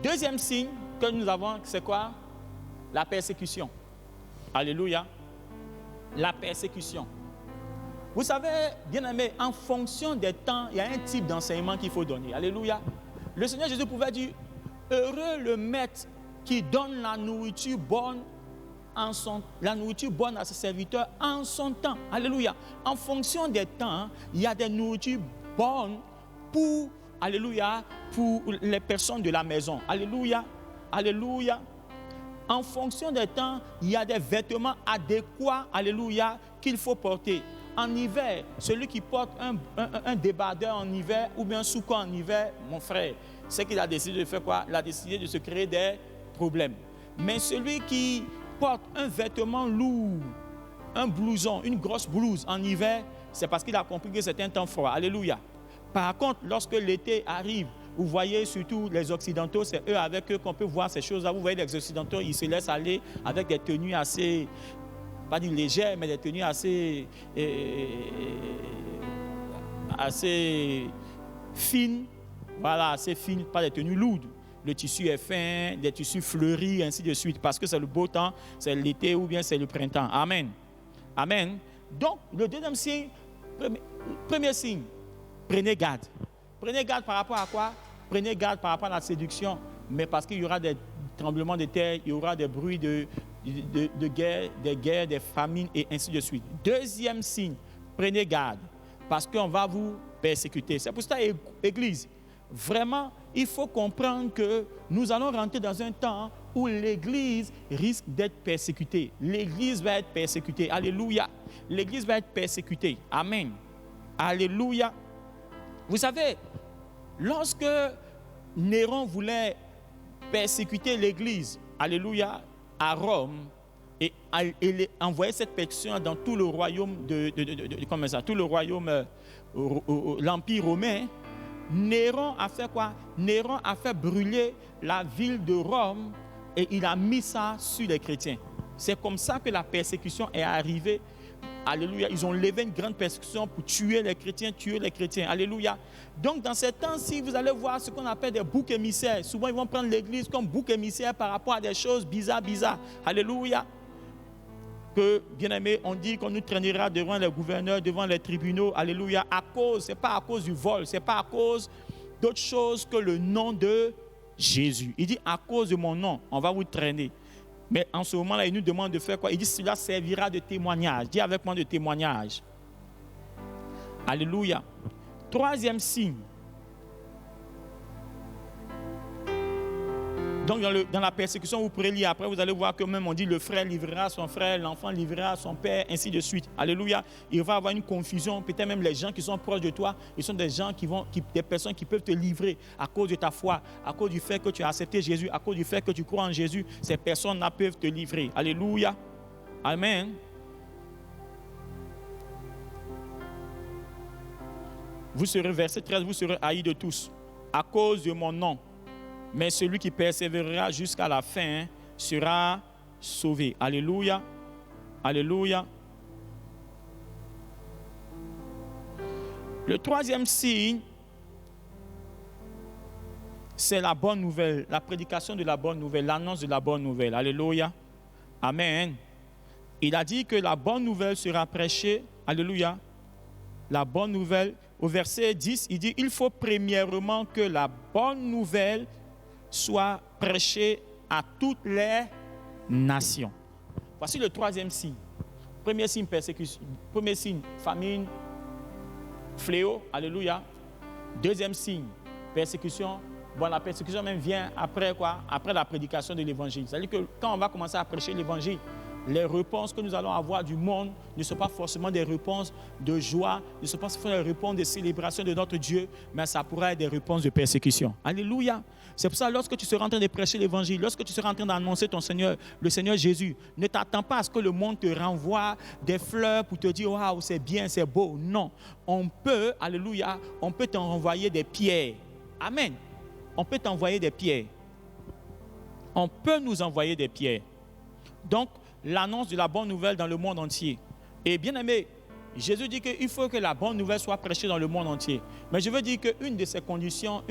Deuxième signe que nous avons, c'est quoi? La persécution. Alléluia. La persécution. Vous savez, bien-aimés, en fonction des temps, il y a un type d'enseignement qu'il faut donner. Alléluia. Le Seigneur Jésus pouvait dire, heureux le maître qui donne la nourriture bonne à ses serviteurs en son temps. Alléluia. En fonction des temps, il y a des nourritures bonnes pour, alléluia, pour les personnes de la maison. Alléluia. Alléluia. En fonction des temps, il y a des vêtements adéquats, alléluia, qu'il faut porter. En hiver, celui qui porte un débardeur en hiver ou bien un soukon en hiver, mon frère, c'est qu'il a décidé de faire quoi? Il a décidé de se créer des problèmes. Mais celui qui porte un vêtement lourd, un blouson, une grosse blouse en hiver, c'est parce qu'il a compris que c'est un temps froid. Alléluia. Par contre, lorsque l'été arrive, vous voyez surtout les Occidentaux, c'est eux avec eux qu'on peut voir ces choses-là. Vous voyez les Occidentaux, ils se laissent aller avec des tenues assez, pas dire légères, mais des tenues assez fines. Voilà, assez fines, pas des tenues lourdes. Le tissu est fin, des tissus fleuris, ainsi de suite, parce que c'est le beau temps, c'est l'été ou bien c'est le printemps. Amen. Amen. Donc, le deuxième signe, premier signe, prenez garde. Prenez garde par rapport à quoi? Prenez garde par rapport à la séduction, mais parce qu'il y aura des tremblements de terre, il y aura des bruits de guerre, des famines et ainsi de suite. Deuxième signe, prenez garde, parce qu'on va vous persécuter. C'est pour ça, Église, vraiment, il faut comprendre que nous allons rentrer dans un temps où l'Église risque d'être persécutée. L'Église va être persécutée. Alléluia. L'Église va être persécutée. Amen. Alléluia. Vous savez, lorsque Néron voulait persécuter l'Église, alléluia, à Rome, et il envoyait cette persécution dans tout le royaume tout le royaume, l'Empire romain, Néron a fait quoi? Néron a fait brûler la ville de Rome et il a mis ça sur les chrétiens. C'est comme ça que la persécution est arrivée. Alléluia. Ils ont levé une grande persécution pour tuer les chrétiens. Alléluia. Donc, dans ces temps-ci, vous allez voir ce qu'on appelle des boucs émissaires. Souvent, ils vont prendre l'Église comme bouc émissaire par rapport à des choses bizarres. Alléluia. Que, bien aimé, on dit qu'on nous traînera devant les gouverneurs, devant les tribunaux. Alléluia. C'est pas à cause du vol, c'est pas à cause d'autre chose que le nom de Jésus. Il dit, à cause de mon nom, on va vous traîner. Mais en ce moment-là, il nous demande de faire quoi? Il dit, cela servira de témoignage. Dis avec moi de témoignage. Alléluia. Troisième signe. Donc, dans la persécution, vous pourrez lire après, vous allez voir que même on dit le frère livrera son frère, l'enfant livrera son père, ainsi de suite. Alléluia. Il va y avoir une confusion. Peut-être même les gens qui sont proches de toi, ils sont des gens des personnes qui peuvent te livrer à cause de ta foi, à cause du fait que tu as accepté Jésus, à cause du fait que tu crois en Jésus. Ces personnes-là peuvent te livrer. Alléluia. Amen. Vous serez, verset 13, vous serez haïs de tous à cause de mon nom. Mais celui qui persévérera jusqu'à la fin sera sauvé. Alléluia. Alléluia. Le troisième signe, c'est la bonne nouvelle, la prédication de la bonne nouvelle, l'annonce de la bonne nouvelle. Alléluia. Amen. Il a dit que la bonne nouvelle sera prêchée. Alléluia. La bonne nouvelle. Au verset 10, il dit, il faut premièrement que la bonne nouvelle soit prêché à toutes les nations. Voici le troisième signe. Premier signe, persécution. Premier signe, famine, fléau. Alléluia. Deuxième signe, persécution. Bon, la persécution même vient après quoi? Après la prédication de l'évangile. C'est-à-dire que quand on va commencer à prêcher l'évangile, les réponses que nous allons avoir du monde ne sont pas forcément des réponses de joie, ne sont pas forcément des réponses de célébration de notre Dieu, mais ça pourrait être des réponses de persécution. Alléluia. C'est pour ça, lorsque tu seras en train de prêcher l'évangile, lorsque tu seras en train d'annoncer ton Seigneur, le Seigneur Jésus, ne t'attends pas à ce que le monde te renvoie des fleurs pour te dire « Waouh, c'est bien, c'est beau ». Non, on peut, alléluia, on peut t'envoyer des pierres. Amen. On peut t'envoyer des pierres. On peut nous envoyer des pierres. Donc, l'annonce de la bonne nouvelle dans le monde entier. Et bien aimé, Jésus dit qu'il faut que la bonne nouvelle soit prêchée dans le monde entier. Mais je veux dire qu'une de ces conditions,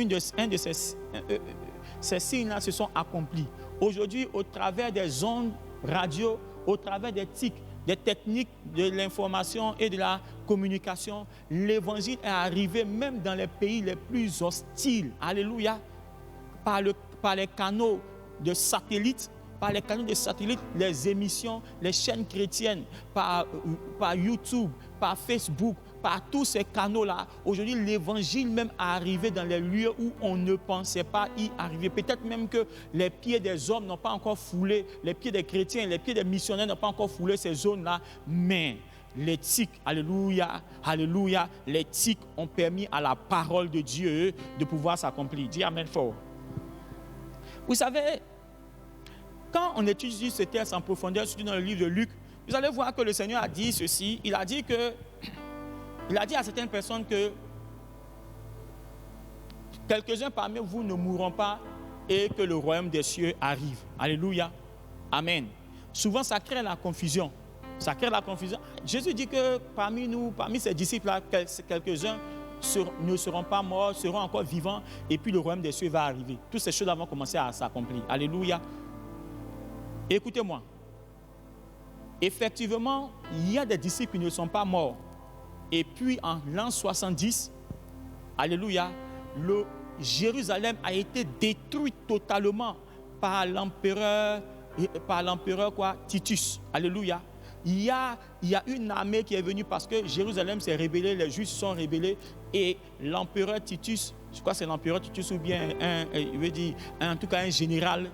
ces signes-là se sont accomplis. Aujourd'hui, au travers des ondes radio, au travers des TIC, des techniques de l'information et de la communication, l'évangile est arrivé même dans les pays les plus hostiles. Alléluia. Par les canaux de satellites, les émissions, les chaînes chrétiennes, par YouTube, par Facebook, par tous ces canaux-là. Aujourd'hui, l'évangile même est arrivé dans les lieux où on ne pensait pas y arriver. Peut-être même que les pieds des hommes n'ont pas encore foulé, les pieds des chrétiens, les pieds des missionnaires n'ont pas encore foulé ces zones-là, mais l'éthique, alléluia, alléluia, l'éthique ont permis à la parole de Dieu de pouvoir s'accomplir. Dis Amen fort. Vous savez, quand on étudie ce texte en profondeur, surtout dans le livre de Luc, vous allez voir que le Seigneur a dit ceci. Il a dit à certaines personnes que quelques-uns parmi vous ne mourront pas et que le royaume des cieux arrive. Alléluia. Amen. Souvent, ça crée la confusion. Ça crée la confusion. Jésus dit que parmi nous, parmi ses disciples-là, quelques-uns ne seront pas morts, seront encore vivants, et puis le royaume des cieux va arriver. Toutes ces choses vont commencer à s'accomplir. Alléluia. Écoutez-moi. Effectivement, il y a des disciples qui ne sont pas morts. Et puis en l'an 70, alléluia, Jérusalem a été détruit totalement par l'empereur Titus. Alléluia. Il y a une armée qui est venue parce que Jérusalem s'est rébellée, les Juifs se sont rébellés et l'empereur Titus, je crois que c'est l'empereur Titus ou bien en tout cas un général,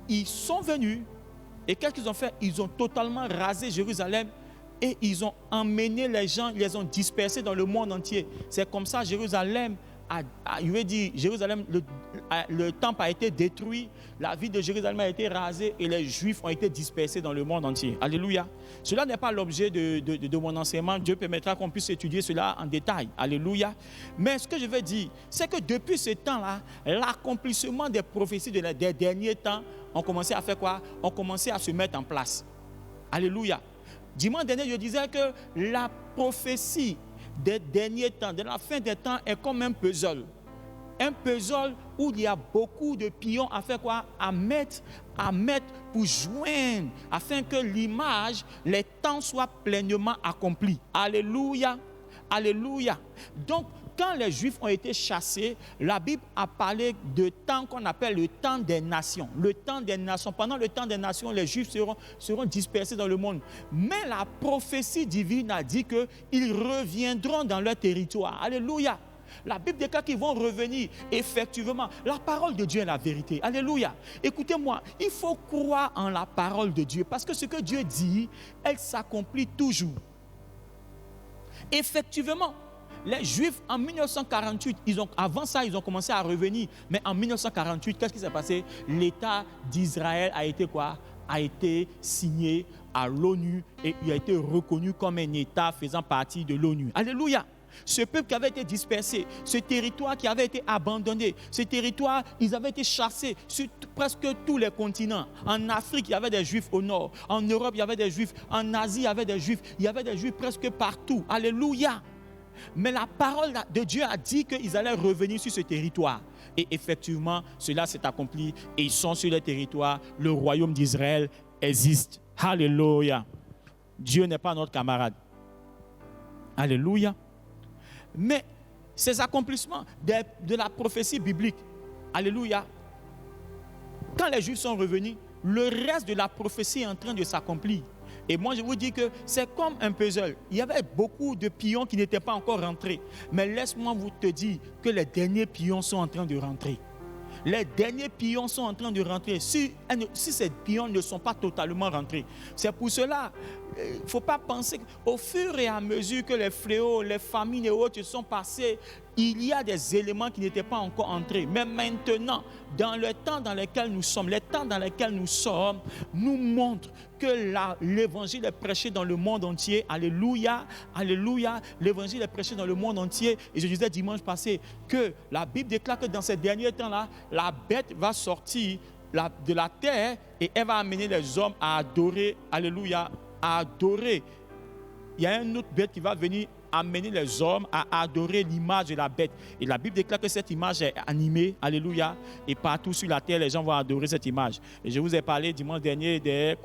ils sont venus et qu'est-ce qu'ils ont fait? Ils ont totalement rasé Jérusalem et ils ont emmené les gens, ils les ont dispersés dans le monde entier. C'est comme ça Jérusalem le temple a été détruit, la ville de Jérusalem a été rasée et les Juifs ont été dispersés dans le monde entier. Alléluia. Cela n'est pas l'objet de mon enseignement. Dieu permettra qu'on puisse étudier cela en détail. Alléluia. Mais ce que je veux dire, c'est que depuis ce temps-là, l'accomplissement des prophéties des derniers temps ont commencé à faire quoi? Ont commencé à se mettre en place. Alléluia. Dimanche dernier, je disais que la prophétie des derniers temps, de la fin des temps, est comme un puzzle. Un puzzle où il y a beaucoup de pions à faire quoi? À mettre pour joindre, afin que l'image, les temps soient pleinement accomplis. Alléluia. Alléluia. Donc, quand les Juifs ont été chassés, la Bible a parlé de temps qu'on appelle le temps des nations. Le temps des nations. Pendant le temps des nations, les Juifs seront dispersés dans le monde. Mais la prophétie divine a dit qu'ils reviendront dans leur territoire. Alléluia. La Bible déclare qu'ils vont revenir. Effectivement, la parole de Dieu est la vérité. Alléluia. Écoutez-moi, il faut croire en la parole de Dieu parce que ce que Dieu dit, elle s'accomplit toujours. Effectivement, les Juifs, en 1948, avant ça, ils ont commencé à revenir. Mais en 1948, qu'est-ce qui s'est passé? L'État d'Israël a été quoi? A été signé à l'ONU et il a été reconnu comme un État faisant partie de l'ONU. Alléluia! Ce peuple qui avait été dispersé, ce territoire qui avait été abandonné, ce territoire, ils avaient été chassés sur presque tous les continents. En Afrique, il y avait des Juifs au nord. En Europe, il y avait des Juifs. En Asie, il y avait des Juifs. Il y avait des Juifs presque partout. Alléluia! Mais la parole de Dieu a dit qu'ils allaient revenir sur ce territoire. Et effectivement, cela s'est accompli et ils sont sur le territoire. Le royaume d'Israël existe. Alléluia. Dieu n'est pas notre camarade. Alléluia. Mais ces accomplissements de la prophétie biblique, alléluia, quand les Juifs sont revenus, le reste de la prophétie est en train de s'accomplir. Et moi, je vous dis que c'est comme un puzzle. Il y avait beaucoup de pions qui n'étaient pas encore rentrés. Mais laisse-moi vous te dire que les derniers pions sont en train de rentrer. Les derniers pions sont en train de rentrer. Si ces pions ne sont pas totalement rentrés. C'est pour cela, il ne faut pas penser qu'au fur et à mesure que les fléaux, les famines et autres sont passés, il y a des éléments qui n'étaient pas encore entrés. Mais maintenant, dans le temps dans lequel nous sommes, les temps dans lesquels nous sommes, nous montrent que l'évangile est prêché dans le monde entier. Alléluia, alléluia. L'évangile est prêché dans le monde entier. Et je disais dimanche passé que la Bible déclare que dans ces derniers temps-là, la bête va sortir de la terre et elle va amener les hommes à adorer, alléluia, à adorer il y a un autre bête qui va venir amener les hommes à adorer l'image de la bête. Et la Bible déclare que cette image est animée, alléluia, et partout sur la terre, les gens vont adorer cette image. Et je vous ai parlé dimanche dernier des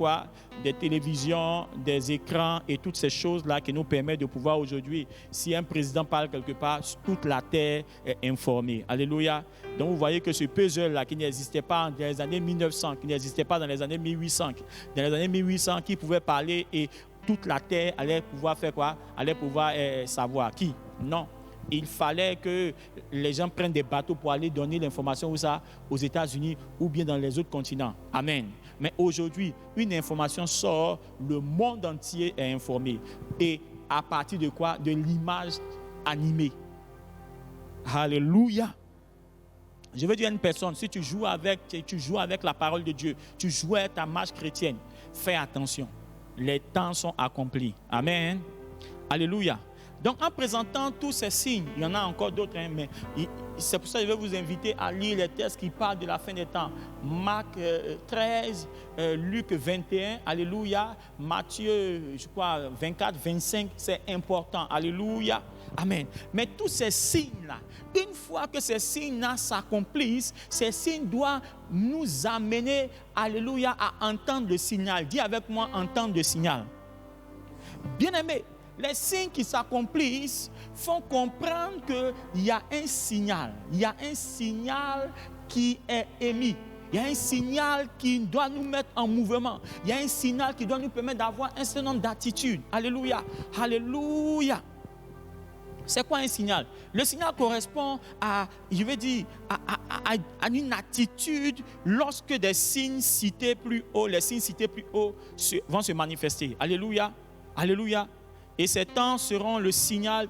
télévisions, des écrans et toutes ces choses-là qui nous permettent de pouvoir aujourd'hui, si un président parle quelque part, toute la terre est informée. Alléluia. Donc vous voyez que ce puzzle-là qui n'existait pas dans les années 1900, qui n'existait pas dans les années 1800, dans les années 1800, qui pouvait parler et toute la terre allait pouvoir faire quoi? Allait pouvoir savoir. Qui? Non. Il fallait que les gens prennent des bateaux pour aller donner l'information aux États-Unis ou bien dans les autres continents. Amen. Mais aujourd'hui, une information sort, le monde entier est informé. Et à partir de quoi? De l'image animée. Alléluia. Je veux dire à une personne, si tu joues avec la parole de Dieu, tu joues avec ta marche chrétienne, fais attention. Les temps sont accomplis. Amen. Alléluia. Donc, en présentant tous ces signes, il y en a encore d'autres, mais c'est pour ça que je vais vous inviter à lire les textes qui parlent de la fin des temps. Marc 13, Luc 21, alléluia. Matthieu, je crois, 24, 25, c'est important. Alléluia. Amen. Mais tous ces signes-là, une fois que ces signes-là s'accomplissent, ces signes doivent nous amener, alléluia, à entendre le signal. Dis avec moi, entendre le signal. Bien-aimé, les signes qui s'accomplissent font comprendre qu'il y a un signal. Il y a un signal qui est émis. Il y a un signal qui doit nous mettre en mouvement. Il y a un signal qui doit nous permettre d'avoir un certain nombre d'attitudes. Alléluia. Alléluia. C'est quoi un signal? Le signal correspond à, je vais dire, à une attitude lorsque des signes cités plus haut, les signes cités plus haut vont se manifester. Alléluia. Alléluia. Et ces temps seront le signal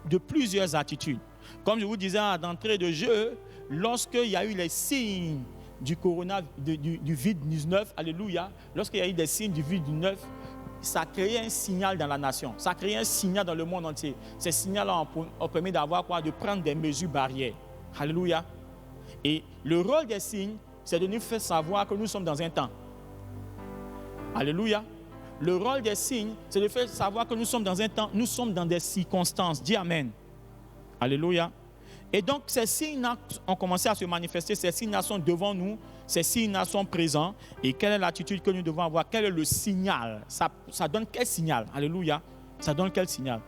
de plusieurs attitudes. Comme je vous disais d'entrée de jeu, lorsqu'il y a eu les signes du Covid-19, alléluia, lorsqu'il y a eu des signes du Covid-19, ça a créé un signal dans la nation, ça a créé un signal dans le monde entier. Ces signaux-là ont permis d'avoir quoi? De prendre des mesures barrières. Alléluia. Et le rôle des signes, c'est de nous faire savoir que nous sommes dans un temps. Alléluia. Le rôle des signes, c'est de faire savoir que nous sommes dans un temps, nous sommes dans des circonstances. Dis Amen. Alléluia. Et donc, ces signes ont commencé à se manifester, ces signes sont devant nous, ces signes sont présents. Et quelle est l'attitude que nous devons avoir? Quel est le signal? Ça donne quel signal? Alléluia. Ça donne quel signal?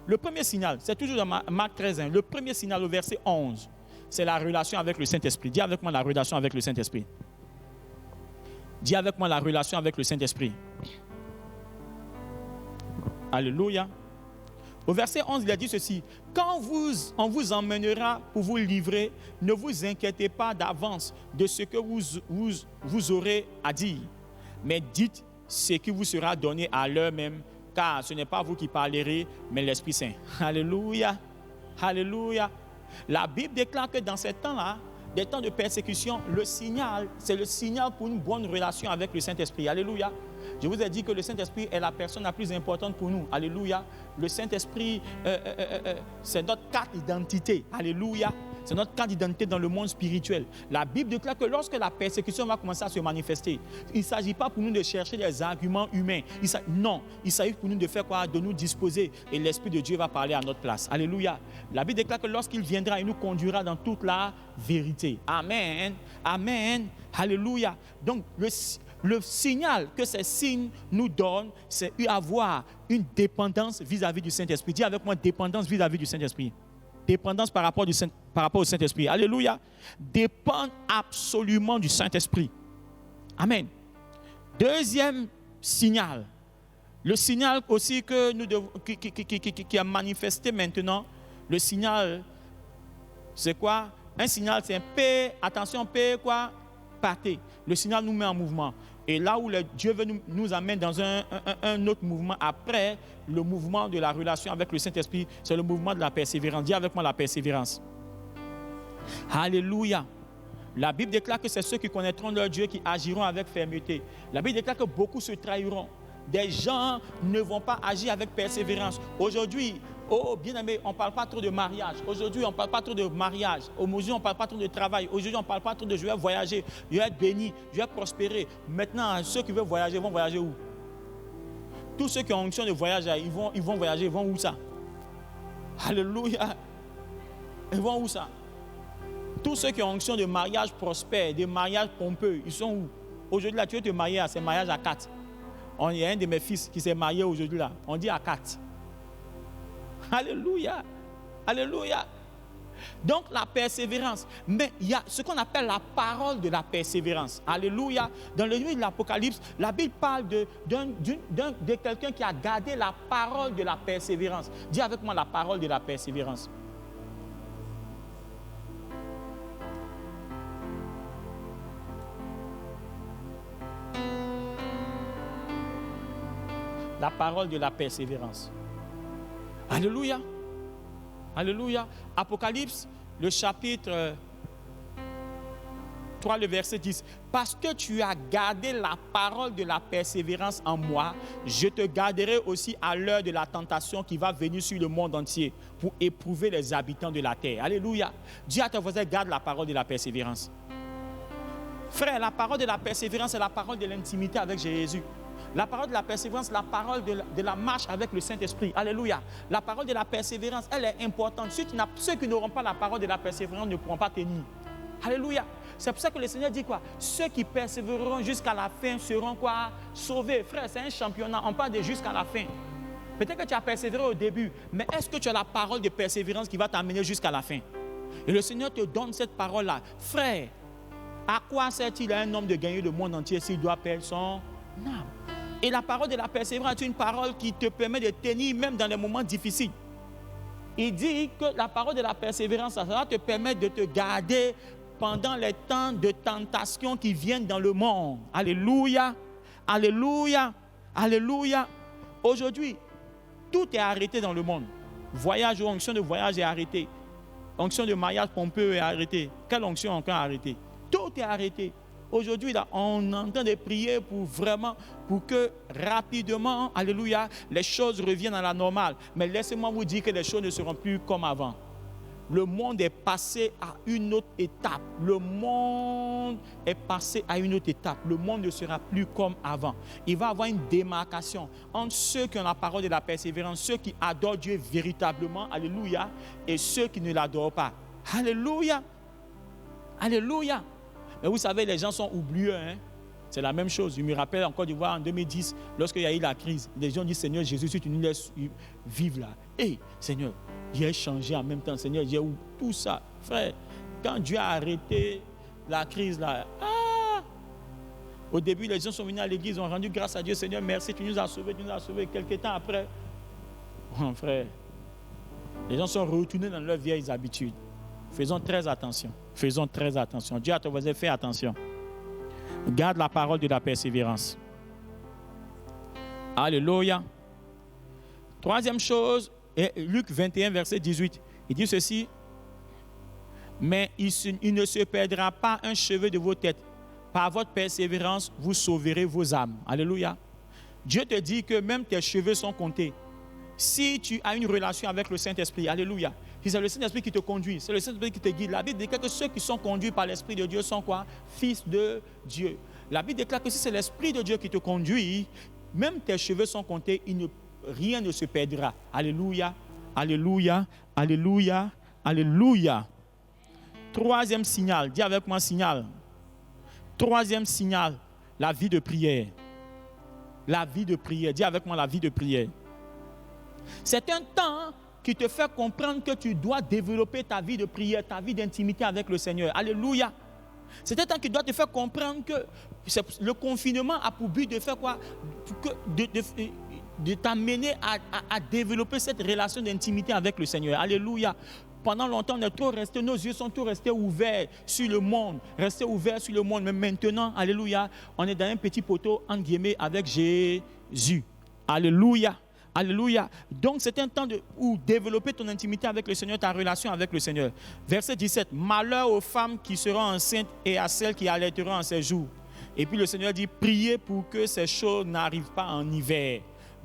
Le premier signal, c'est toujours dans Marc 13, 1. Le premier signal au verset 11, c'est la relation avec le Saint-Esprit. Dis avec moi la relation avec le Saint-Esprit. Dis avec moi la relation avec le Saint-Esprit. Alléluia. Au verset 11, il a dit ceci. Quand on vous emmènera pour vous livrer, ne vous inquiétez pas d'avance de ce que vous aurez à dire. Mais dites ce qui vous sera donné à l'heure même, car ce n'est pas vous qui parlerez, mais l'Esprit Saint. Alléluia. Alléluia. La Bible déclare que dans ces temps-là, des temps de persécution, le signal, c'est le signal pour une bonne relation avec le Saint-Esprit. Alléluia. Je vous ai dit que le Saint-Esprit est la personne la plus importante pour nous. Alléluia. Le Saint-Esprit, c'est notre carte d'identité. Alléluia. C'est notre carte d'identité dans le monde spirituel. La Bible déclare que lorsque la persécution va commencer à se manifester, il ne s'agit pas pour nous de chercher des arguments humains. Non, il s'agit pour nous de faire quoi? De nous disposer. Et l'Esprit de Dieu va parler à notre place. Alléluia. La Bible déclare que lorsqu'il viendra, il nous conduira dans toute la vérité. Amen. Amen. Alléluia. Donc, le signal que ces signes nous donnent, c'est avoir une dépendance vis-à-vis du Saint-Esprit. Dis avec moi, dépendance vis-à-vis du Saint-Esprit. Dépendance par rapport au Saint-Esprit. Alléluia. Dépendre absolument du Saint-Esprit. Amen. Deuxième signal. Le signal aussi que nous devons, qui a manifesté maintenant, le signal, c'est quoi? Un signal, c'est un P, attention, P quoi? Pâté. Le signal nous met en mouvement. Et là où Dieu veut nous amène dans un autre mouvement, après le mouvement de la relation avec le Saint-Esprit, c'est le mouvement de la persévérance. Dis avec moi la persévérance. Alléluia. La Bible déclare que c'est ceux qui connaîtront leur Dieu qui agiront avec fermeté. La Bible déclare que beaucoup se trahiront. Des gens ne vont pas agir avec persévérance. Aujourd'hui, bien-aimé, on ne parle pas trop de mariage. Aujourd'hui, on ne parle pas trop de mariage. Aujourd'hui, on ne parle pas trop de travail. Aujourd'hui, on ne parle pas trop de je vais voyager, je vais être béni, je vais prospérer. Maintenant, ceux qui veulent voyager vont voyager où? Tous ceux qui ont onction de voyage, ils vont voyager. Ils vont où ça? Alléluia. Ils vont où ça? Tous ceux qui ont onction de mariage prospère, de mariage pompeux, ils sont où? Aujourd'hui, là, tu veux te marier, c'est mariage à 4. Il y a un de mes fils qui s'est marié aujourd'hui, là. On dit à 4. Alléluia. Alléluia. Donc, la persévérance. Mais il y a ce qu'on appelle la parole de la persévérance. Alléluia. Dans le livre de l'Apocalypse, la Bible parle de quelqu'un qui a gardé la parole de la persévérance. Dis avec moi la parole de la persévérance. La parole de la persévérance. Alléluia. Alléluia. Apocalypse, le chapitre 3, le verset 10. Parce que tu as gardé la parole de la persévérance en moi, je te garderai aussi à l'heure de la tentation qui va venir sur le monde entier pour éprouver les habitants de la terre. Alléluia. Dis à ton voisin, garde la parole de la persévérance. Frère, la parole de la persévérance, c'est la parole de l'intimité avec Jésus. La parole de la persévérance, la parole de la marche avec le Saint-Esprit. Alléluia. La parole de la persévérance, elle est importante. Ceux qui n'auront pas la parole de la persévérance ne pourront pas tenir. Alléluia. C'est pour ça que le Seigneur dit quoi? Ceux qui persévéreront jusqu'à la fin seront quoi? Sauvés. Frère, c'est un championnat. On parle de jusqu'à la fin. Peut-être que tu as persévéré au début, mais est-ce que tu as la parole de persévérance qui va t'amener jusqu'à la fin? Et le Seigneur te donne cette parole-là. Frère, à quoi sert-il à un homme de gagner le monde entier s'il doit perdre son âme? Et la parole de la persévérance est une parole qui te permet de tenir même dans les moments difficiles. Il dit que la parole de la persévérance, ça va te permettre de te garder pendant les temps de tentation qui viennent dans le monde. Alléluia, alléluia, alléluia. Aujourd'hui, tout est arrêté dans le monde. Voyage ou onction de voyage est arrêté. Onction de mariage pompeux est arrêté. Quelle onction encore arrêtée? Tout est arrêté. Aujourd'hui, là, on est en train de prier pour que rapidement, alléluia, les choses reviennent à la normale. Mais laissez-moi vous dire que les choses ne seront plus comme avant. Le monde est passé à une autre étape. Le monde est passé à une autre étape. Le monde ne sera plus comme avant. Il va y avoir une démarcation entre ceux qui ont la parole de la persévérance, ceux qui adorent Dieu véritablement, alléluia, et ceux qui ne l'adorent pas. Alléluia, alléluia. Mais vous savez, les gens sont oublieux. Hein? C'est la même chose. Je me rappelle en Côte d'Ivoire en 2010, lorsqu'il y a eu la crise, les gens disent, Seigneur Jésus, si tu nous laisses vivre là. Hé, Seigneur, j'ai changé en même temps. Seigneur, j'ai où tout ça. Frère, quand Dieu a arrêté la crise là, au début, les gens sont venus à l'église, ont rendu grâce à Dieu. Seigneur, merci, tu nous as sauvés, tu nous as sauvés. Quelques temps après, frère, les gens sont retournés dans leurs vieilles habitudes. Faisons très attention. Faisons très attention. Dieu à ton voisin, fais attention. Garde la parole de la persévérance. Alléluia. Troisième chose, Luc 21, verset 18. Il dit ceci. Mais il ne se perdra pas un cheveu de vos têtes. Par votre persévérance, vous sauverez vos âmes. Alléluia. Dieu te dit que même tes cheveux sont comptés. Si tu as une relation avec le Saint-Esprit, alléluia. C'est le Saint-Esprit qui te conduit, c'est le Saint-Esprit qui te guide. La Bible déclare que ceux qui sont conduits par l'Esprit de Dieu sont quoi? Fils de Dieu. La Bible déclare que si c'est l'Esprit de Dieu qui te conduit, même tes cheveux sont comptés, rien ne se perdra. Alléluia, alléluia, alléluia, alléluia. Troisième signal, dis avec moi signal. Troisième signal, la vie de prière. La vie de prière, dis avec moi la vie de prière. C'est un temps qui te fait comprendre que tu dois développer ta vie de prière, ta vie d'intimité avec le Seigneur. Alléluia. C'est un temps qui doit te faire comprendre que le confinement a pour but de faire quoi? De t'amener à développer cette relation d'intimité avec le Seigneur. Alléluia. Pendant longtemps, nos yeux sont tous restés ouverts sur le monde. Restés ouverts sur le monde. Mais maintenant, alléluia, on est dans un petit poteau, entre guillemets, avec Jésus. Alléluia. Alléluia. Donc, c'est un temps où développer ton intimité avec le Seigneur, ta relation avec le Seigneur. Verset 17. Malheur aux femmes qui seront enceintes et à celles qui allaiteront en ces jours. Et puis le Seigneur dit, priez pour que ces choses n'arrivent pas en hiver.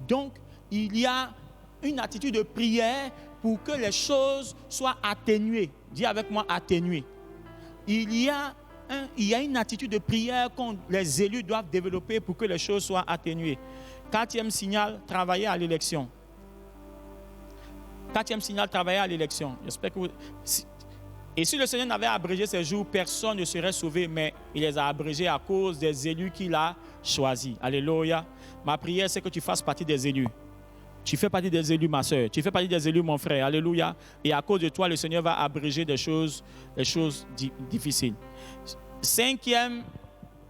Donc, il y a une attitude de prière pour que les choses soient atténuées. Dis avec moi, atténuées. Il y a une attitude de prière que les élus doivent développer pour que les choses soient atténuées. 4e signal, travailler à l'élection. 4e signal, travailler à l'élection. J'espère que Et si le Seigneur n'avait abrégé ces jours, personne ne serait sauvé, mais il les a abrégés à cause des élus qu'il a choisis. Alléluia. Ma prière, c'est que tu fasses partie des élus. Tu fais partie des élus, ma soeur. Tu fais partie des élus, mon frère. Alléluia. Et à cause de toi, le Seigneur va abréger des choses difficiles. 5e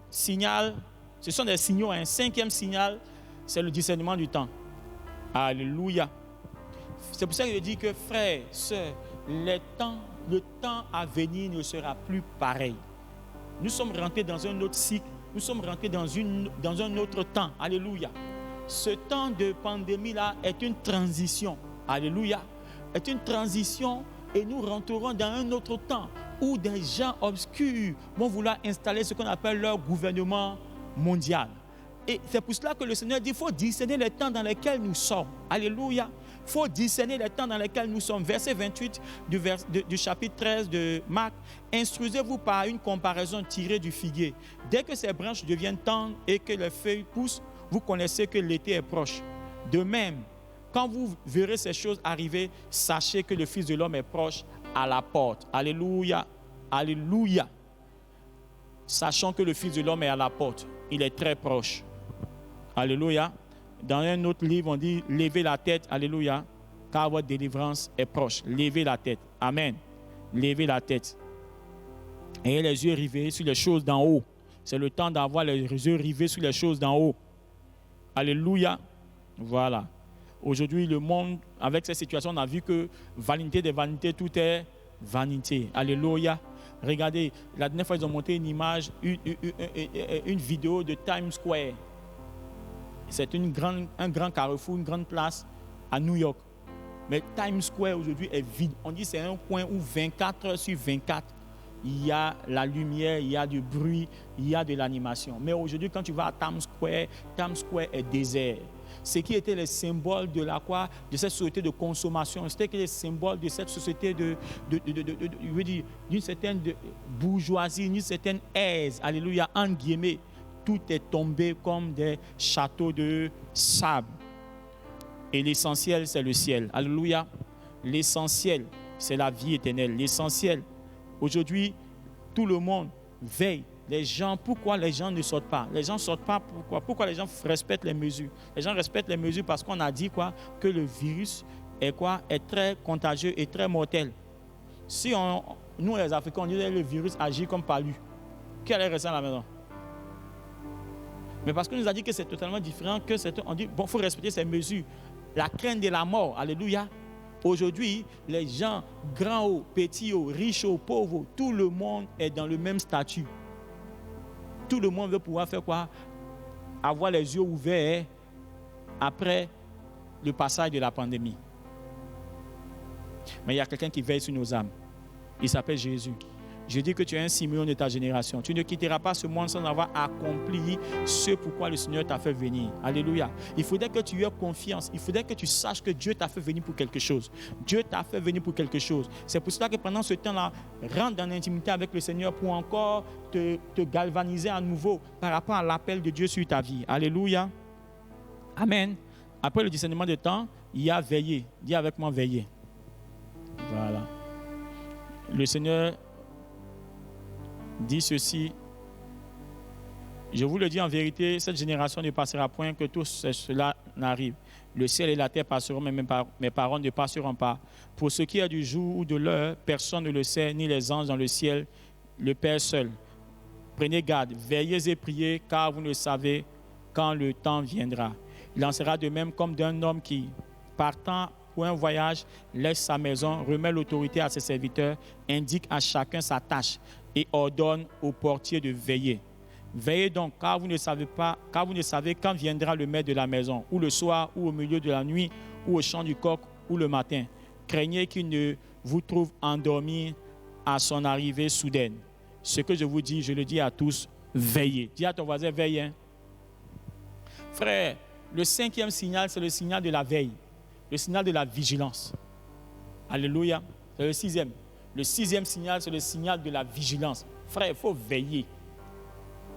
signal, ce sont des signaux. 5e signal, c'est le discernement du temps. Alléluia. C'est pour ça que je dis que, frère, soeur, le temps à venir ne sera plus pareil. Nous sommes rentrés dans un autre cycle. Nous sommes rentrés dans un autre temps. Alléluia. Ce temps de pandémie-là est une transition. Alléluia. Est une transition et nous rentrerons dans un autre temps où des gens obscurs vont vouloir installer ce qu'on appelle leur gouvernement mondial. Et c'est pour cela que le Seigneur dit qu'il faut discerner les temps dans lesquels nous sommes. Alléluia. Il faut discerner les temps dans lesquels nous sommes. Verset 28 du chapitre 13 de Marc. Instruisez-vous par une comparaison tirée du figuier. Dès que ses branches deviennent tendres et que les feuilles poussent, vous connaissez que l'été est proche. De même, quand vous verrez ces choses arriver, sachez que le Fils de l'homme est proche à la porte. Alléluia. Alléluia. Sachant que le Fils de l'homme est à la porte. Il est très proche. Alléluia. Dans un autre livre, on dit « Levez la tête, alléluia, car votre délivrance est proche. » Levez la tête. Amen. Levez la tête. Ayez les yeux rivés sur les choses d'en haut. C'est le temps d'avoir les yeux rivés sur les choses d'en haut. Alléluia. Voilà. Aujourd'hui, le monde, avec cette situation, on a vu que vanité des vanités, tout est vanité. Alléluia. Regardez, la dernière fois, ils ont monté une image, une vidéo de Times Square. C'est un grand carrefour, une grande place à New York. Mais Times Square aujourd'hui est vide. On dit que c'est un coin où 24 heures sur 24, il y a la lumière, il y a du bruit, il y a de l'animation. Mais aujourd'hui, quand tu vas à Times Square est désert. Ce qui était le symbole de de cette société de consommation, c'était les symboles de cette société d'une certaine bourgeoisie, d'une certaine aise, alléluia, entre guillemets. Tout est tombé comme des châteaux de sable. Et l'essentiel, c'est le ciel. Alléluia. L'essentiel, c'est la vie éternelle. L'essentiel. Aujourd'hui, tout le monde veille. Pourquoi les gens ne sortent pas? Les gens ne sortent pas, pourquoi? Pourquoi les gens respectent les mesures? Les gens respectent les mesures parce qu'on a dit que le virus est très contagieux et très mortel. Si nous, les Africains, on dit que le virus agit comme palu, qui allait rester à la maison? Mais parce qu'on nous a dit que c'est totalement différent, on dit, bon, il faut respecter ces mesures. La crainte de la mort, alléluia. Aujourd'hui, les gens, grands hauts, petits hauts, riches hauts, pauvres, tout le monde est dans le même statut. Tout le monde veut pouvoir faire quoi? Avoir les yeux ouverts après le passage de la pandémie. Mais il y a quelqu'un qui veille sur nos âmes. Il s'appelle Jésus. Je dis que tu es un Simeon de ta génération. Tu ne quitteras pas ce monde sans avoir accompli ce pourquoi le Seigneur t'a fait venir. Alléluia. Il faudrait que tu aies confiance. Il faudrait que tu saches que Dieu t'a fait venir pour quelque chose. Dieu t'a fait venir pour quelque chose. C'est pour cela que pendant ce temps-là, rentre dans l'intimité avec le Seigneur pour encore te galvaniser à nouveau par rapport à l'appel de Dieu sur ta vie. Alléluia. Amen. Après le discernement de temps, il y a veiller. Dis avec moi veiller. Voilà. Le Seigneur dit ceci: je vous le dis en vérité, cette génération ne passera point que tout cela n'arrive. Le ciel et la terre passeront, mais mes paroles ne passeront pas. Pour ce qui est du jour ou de l'heure, personne ne le sait, ni les anges dans le ciel, le Père seul. Prenez garde, veillez et priez, car vous ne savez quand le temps viendra. Il en sera de même comme d'un homme qui, partant pour un voyage, laisse sa maison, remet l'autorité à ses serviteurs, indique à chacun sa tâche et ordonne au portier de veiller. Veillez donc, car vous ne savez quand viendra le maître de la maison, ou le soir, ou au milieu de la nuit, ou au chant du coq, ou le matin. Craignez qu'il ne vous trouve endormi à son arrivée soudaine. Ce que je vous dis, je le dis à tous, veillez. Dis à ton voisin, veille. Hein? Frère, le 5e signal, c'est le signal de la veille, le signal de la vigilance. Alléluia. C'est le 6e. Le 6e signal, c'est le signal de la vigilance. Frère, il faut veiller.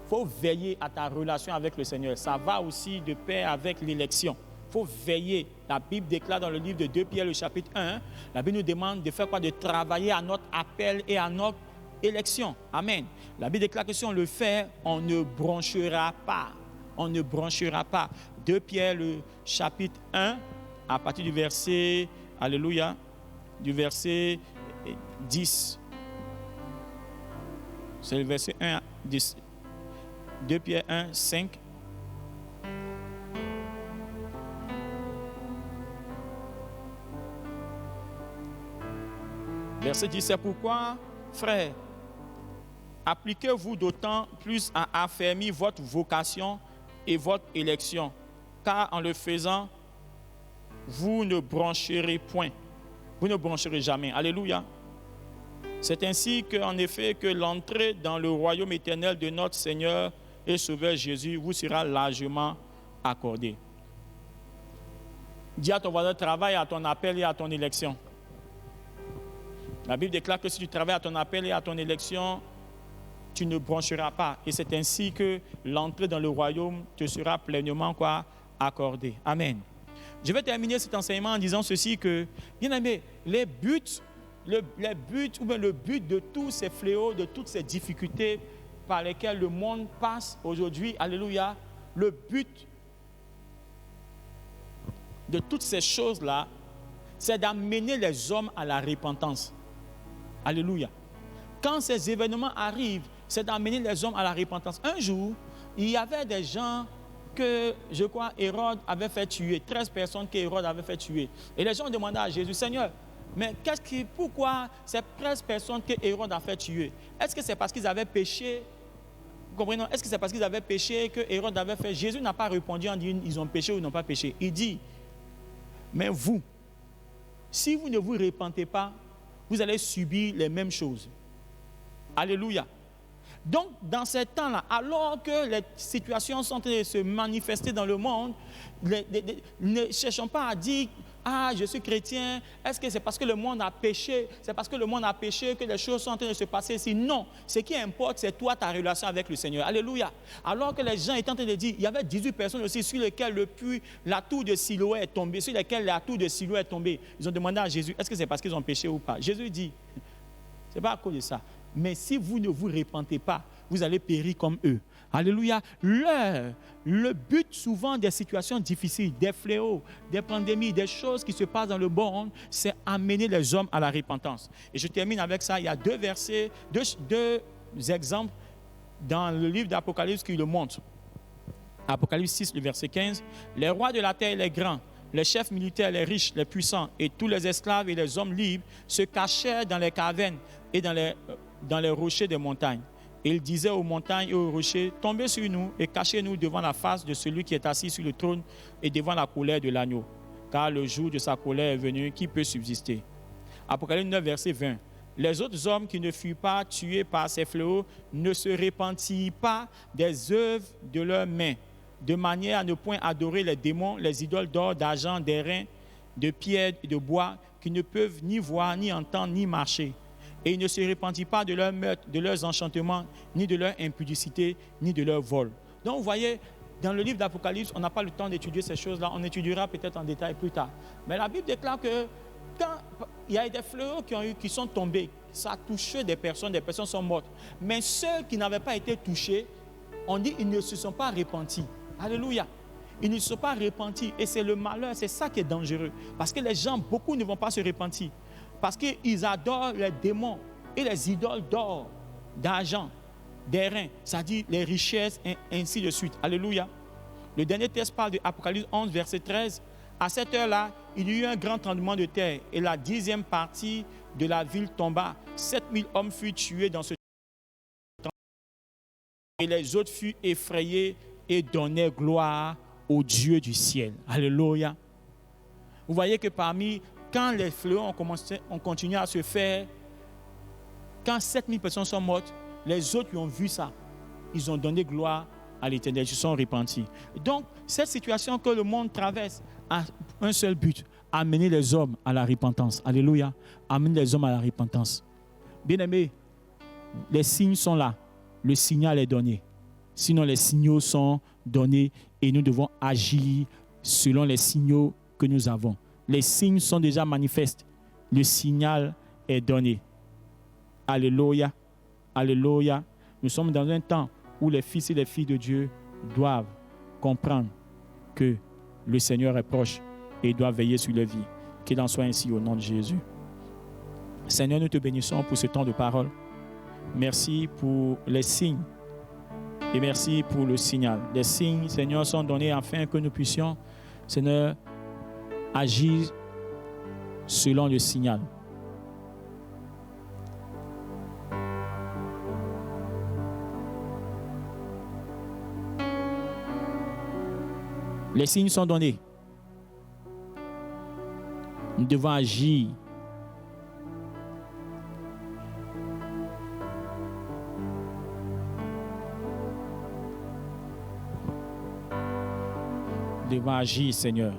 faut veiller à ta relation avec le Seigneur. Ça va aussi de pair avec l'élection. Il faut veiller. La Bible déclare dans le livre de 2 Pierre, le chapitre 1, la Bible nous demande de faire quoi? De travailler à notre appel et à notre élection. Amen. La Bible déclare que si on le fait, on ne bronchera pas. On ne bronchera pas. 2 Pierre, le chapitre 1, à partir du verset, alléluia, du verset 10. C'est le verset 1 à 10. 2 Pierre 1, 5. Verset 10, c'est pourquoi, frères, appliquez-vous d'autant plus à affermir votre vocation et votre élection, car en le faisant, vous ne broncherez point. Vous ne broncherez jamais. Alléluia. C'est ainsi qu'en effet, que l'entrée dans le royaume éternel de notre Seigneur et Sauveur Jésus vous sera largement accordée. Dis à ton voisin, travaille à ton appel et à ton élection. La Bible déclare que si tu travailles à ton appel et à ton élection, tu ne broncheras pas. Et c'est ainsi que l'entrée dans le royaume te sera pleinement accordée. Amen. Je vais terminer cet enseignement en disant ceci que, bien aimé, le but de tous ces fléaux, de toutes ces difficultés par lesquelles le monde passe aujourd'hui, alléluia, le but de toutes ces choses-là, c'est d'amener les hommes à la repentance. Alléluia. Quand ces événements arrivent, c'est d'amener les hommes à la repentance. Un jour, il y avait des gens que, je crois, Hérode avait fait tuer. 13 personnes qu'Hérode avait fait tuer. Et les gens demandaient à Jésus, Seigneur, mais pourquoi ces 13 personnes que Hérode a fait tuer? Est-ce que c'est parce qu'ils avaient péché? Vous comprenez? Est-ce que c'est parce qu'ils avaient péché que Hérode avait fait? Jésus n'a pas répondu en disant ils ont péché ou n'ont pas péché. Il dit, mais vous, si vous ne vous repentez pas, vous allez subir les mêmes choses. Alléluia. Donc, dans ces temps-là, alors que les situations sont en train de se manifester dans le monde, ne cherchons pas à dire « Ah, je suis chrétien, est-ce que c'est parce que le monde a péché? C'est parce que le monde a péché que les choses sont en train de se passer ici? » Non, ce qui importe, c'est toi, ta relation avec le Seigneur. Alléluia. Alors que les gens étaient en train de dire, il y avait 18 personnes aussi sur lesquelles la tour de Siloé est tombée, sur lesquelles la tour de Siloé est tombée. Ils ont demandé à Jésus, est-ce que c'est parce qu'ils ont péché ou pas? Jésus dit, ce n'est pas à cause de ça. Mais si vous ne vous repentez pas, vous allez périr comme eux. Alléluia. Le but souvent des situations difficiles, des fléaux, des pandémies, des choses qui se passent dans le monde, c'est amener les hommes à la repentance. Et je termine avec ça. Il y a deux versets, deux exemples dans le livre d'Apocalypse qui le montrent. Apocalypse 6, le verset 15. Les rois de la terre et les grands, les chefs militaires, les riches, les puissants et tous les esclaves et les hommes libres se cachèrent dans les cavernes et dans les rochers des montagnes. Et il disait aux montagnes et aux rochers, tombez sur nous et cachez-nous devant la face de celui qui est assis sur le trône et devant la colère de l'agneau. Car le jour de sa colère est venu, qui peut subsister? Apocalypse 9, verset 20. Les autres hommes qui ne furent pas tués par ces fléaux ne se repentirent pas des œuvres de leurs mains, de manière à ne point adorer les démons, les idoles d'or, d'argent, d'airain, de pierre et de bois, qui ne peuvent ni voir, ni entendre, ni marcher. Et ils ne se repentirent pas de leurs meurtres, de leurs enchantements, ni de leur impudicité, ni de leur vol. Donc vous voyez, dans le livre d'Apocalypse, on n'a pas le temps d'étudier ces choses-là, on étudiera peut-être en détail plus tard. Mais la Bible déclare que quand il y a des fléaux qui sont tombés, ça a touché des personnes sont mortes. Mais ceux qui n'avaient pas été touchés, on dit qu'ils ne se sont pas repentis. Alléluia. Ils ne se sont pas repentis. Et c'est le malheur, c'est ça qui est dangereux. Parce que les gens, beaucoup ne vont pas se repentir. Parce qu'ils adorent les démons et les idoles d'or, d'argent, d'airain, c'est-à-dire les richesses, et ainsi de suite. Alléluia. Le dernier texte parle de Apocalypse 11, verset 13. À cette heure-là, il y eut un grand tremblement de terre et la 10e partie de la ville tomba. 7000 hommes furent tués dans ce tremblement. Et les autres furent effrayés et donnaient gloire au Dieu du ciel. Alléluia. Vous voyez que quand les fléaux ont continué à se faire, quand 7000 personnes sont mortes, les autres qui ont vu ça, ils ont donné gloire à l'Éternel, ils se sont repentis. Donc, cette situation que le monde traverse a un seul but, amener les hommes à la repentance. Alléluia. Amener les hommes à la repentance. Bien-aimés, les signes sont là. Le signal est donné. Sinon, les signaux sont donnés et nous devons agir selon les signaux que nous avons. Les signes sont déjà manifestes. Le signal est donné. Alléluia. Alléluia. Nous sommes dans un temps où les fils et les filles de Dieu doivent comprendre que le Seigneur est proche et doivent veiller sur leur vie. Qu'il en soit ainsi au nom de Jésus. Seigneur, nous te bénissons pour ce temps de parole. Merci pour les signes et merci pour le signal. Les signes, Seigneur, sont donnés afin que nous puissions, Seigneur, agir selon le signal. Les signes sont donnés. Nous devons agir. Nous devons agir, Seigneur.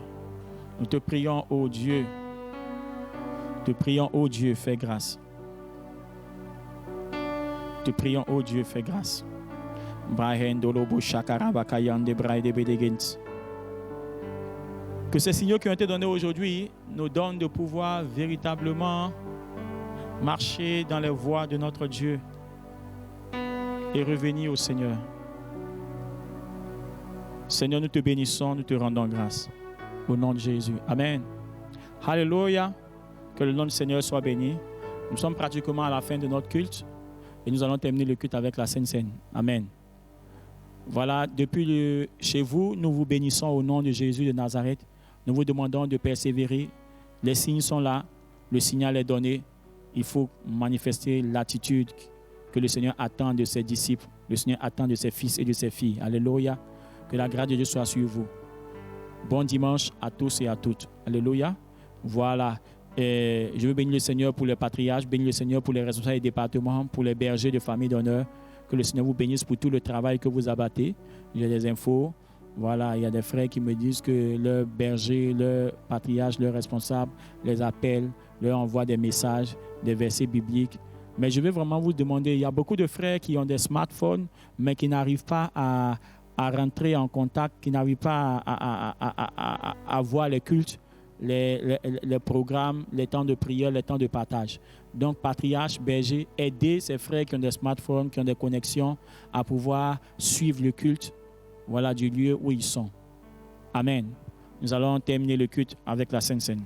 Nous te prions, ô Dieu. Te prions, ô Dieu, fais grâce. Te prions, ô Dieu, fais grâce. Que ces signaux qui ont été donnés aujourd'hui nous donnent de pouvoir véritablement marcher dans les voies de notre Dieu et revenir au Seigneur. Seigneur, nous te bénissons, nous te rendons grâce. Au nom de Jésus. Amen. Alléluia. Que le nom du Seigneur soit béni. Nous sommes pratiquement à la fin de notre culte et nous allons terminer le culte avec la Sainte Seine. Amen. Voilà, depuis chez vous, nous vous bénissons au nom de Jésus de Nazareth. Nous vous demandons de persévérer. Les signes sont là. Le signal est donné. Il faut manifester l'attitude que le Seigneur attend de ses disciples. Le Seigneur attend de ses fils et de ses filles. Alléluia. Que la grâce de Dieu soit sur vous. Bon dimanche à tous et à toutes. Alléluia. Voilà. Et je veux bénir le Seigneur pour les patriarches, bénir le Seigneur pour les responsables des départements, pour les bergers de famille d'honneur. Que le Seigneur vous bénisse pour tout le travail que vous abattez. J'ai des infos. Voilà, il y a des frères qui me disent que leurs bergers, leurs patriarches, leurs responsables les appellent, leur envoient des messages, des versets bibliques. Mais je veux vraiment vous demander, il y a beaucoup de frères qui ont des smartphones, mais qui n'arrivent pas à rentrer en contact, qui n'arrivent pas à voir les cultes, les programmes, les temps de prière, les temps de partage. Donc, patriarches, bergers, aidez ces frères qui ont des smartphones, qui ont des connexions à pouvoir suivre le culte, voilà, du lieu où ils sont. Amen. Nous allons terminer le culte avec la Sainte Seine.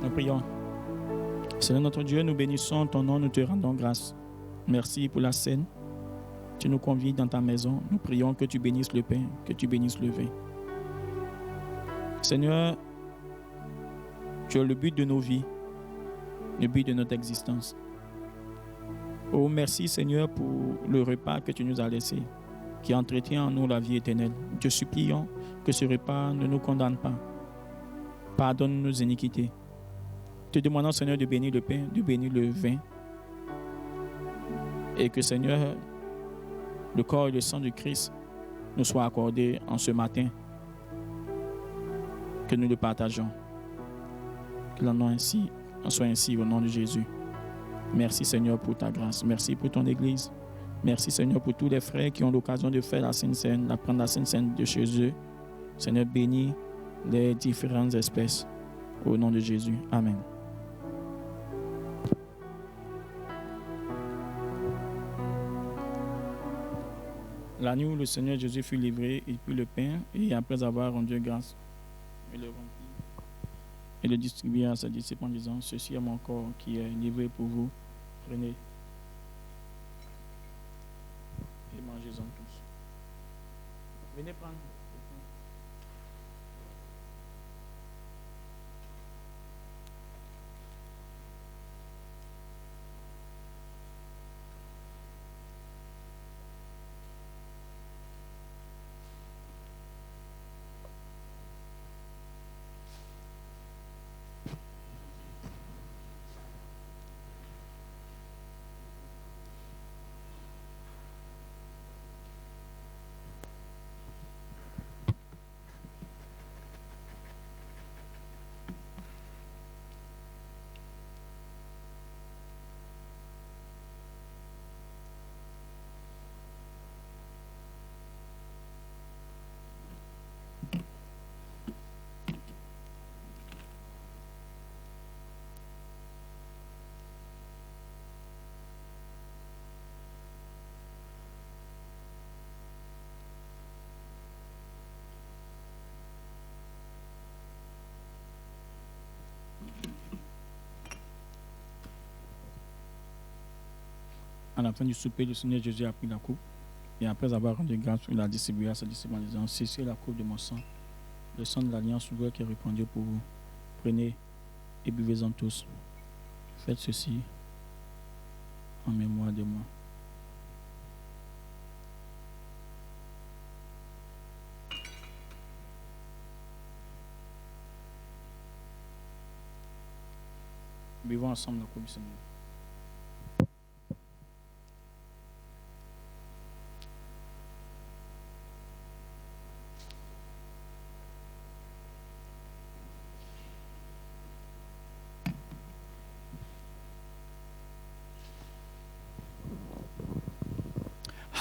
Nous prions. Seigneur notre Dieu, nous bénissons ton nom, nous te rendons grâce. Merci pour la scène. Tu nous convies dans ta maison. Nous prions que tu bénisses le pain, que tu bénisses le vin. Seigneur, tu es le but de nos vies, le but de notre existence. Oh, merci Seigneur pour le repas que tu nous as laissé, qui entretient en nous la vie éternelle. Nous te supplions que ce repas ne nous condamne pas. Pardonne nos iniquités. Te demandons, Seigneur, de bénir le pain, de bénir le vin. Et que, Seigneur, le corps et le sang du Christ nous soient accordés en ce matin. Que nous le partageons. Que l'on soit ainsi au nom de Jésus. Merci, Seigneur, pour ta grâce. Merci pour ton Église. Merci, Seigneur, pour tous les frères qui ont l'occasion de faire la Sainte Seine, d'apprendre la Sainte Seine de chez eux. Seigneur, bénis les différentes espèces. Au nom de Jésus. Amen. La nuit où le Seigneur Jésus fut livré, il prit le pain et après avoir rendu grâce, il le rompit et le distribua à ses disciples en disant, ceci est mon corps qui est livré pour vous. Prenez et mangez-en tous. Venez prendre. À la fin du souper, le Seigneur Jésus a pris la coupe. Et après avoir rendu grâce, il a distribué à ses disciples en disant, cessez la coupe de mon sang, le sang de l'alliance nouvelle qui est répandu pour vous. Prenez et buvez-en tous. Faites ceci en mémoire de moi. Buvons ensemble la coupe du Seigneur.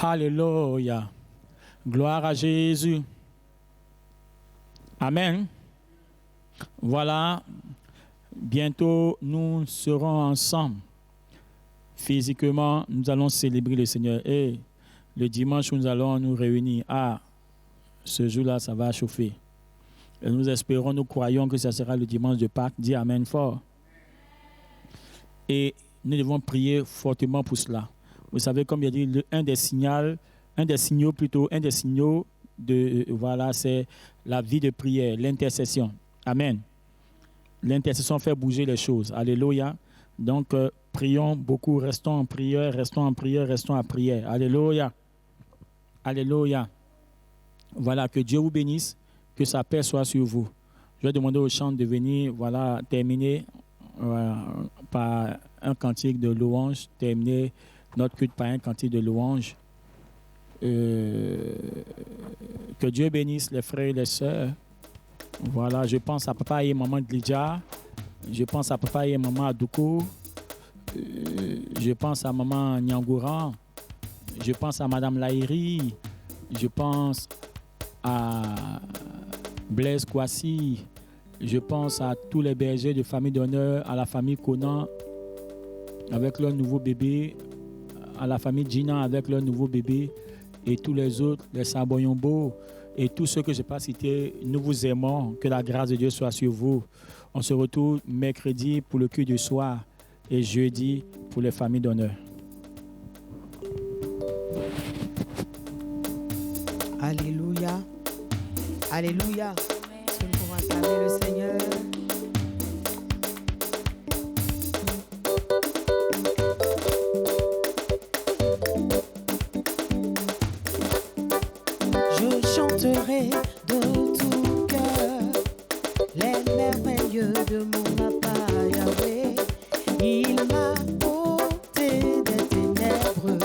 Alléluia. Gloire à Jésus. Amen. Voilà. Bientôt, nous serons ensemble. Physiquement, nous allons célébrer le Seigneur. Et le dimanche, nous allons nous réunir. Ah, ce jour-là, ça va chauffer. Et nous espérons, nous croyons que ça sera le dimanche de Pâques. Dis Amen fort. Et nous devons prier fortement pour cela. Vous savez, comme il a dit, un des signaux de, voilà, c'est la vie de prière, l'intercession. Amen. L'intercession fait bouger les choses. Alléluia. Donc, prions beaucoup, restons en prière, restons en prière, restons en prière. Alléluia. Alléluia. Voilà, que Dieu vous bénisse, que sa paix soit sur vous. Je vais demander aux chants de venir, voilà, terminer par un cantique de louange, terminer notre culte par un cantique de louange. Que Dieu bénisse les frères et les sœurs. Voilà, je pense à papa et maman de Lydia. Je pense à papa et maman Adouko. Je pense à maman Nyangouran. Je pense à madame Laïri. Je pense à Blaise Kouassi. Je pense à tous les bergers de famille d'honneur, à la famille Conan avec leur nouveau bébé, à la famille Gina avec leur nouveau bébé, et tous les autres, les Saboyombo, et tous ceux que je n'ai pas cités. Nous vous aimons, que la grâce de Dieu soit sur vous. On se retrouve mercredi pour le culte du soir et jeudi pour les familles d'honneur. Alléluia. Alléluia. Est-ce que nous pouvons acclamer le Seigneur? Je chanterai de tout cœur les merveilles de mon papa Yahweh. Il m'a ôté des ténèbres,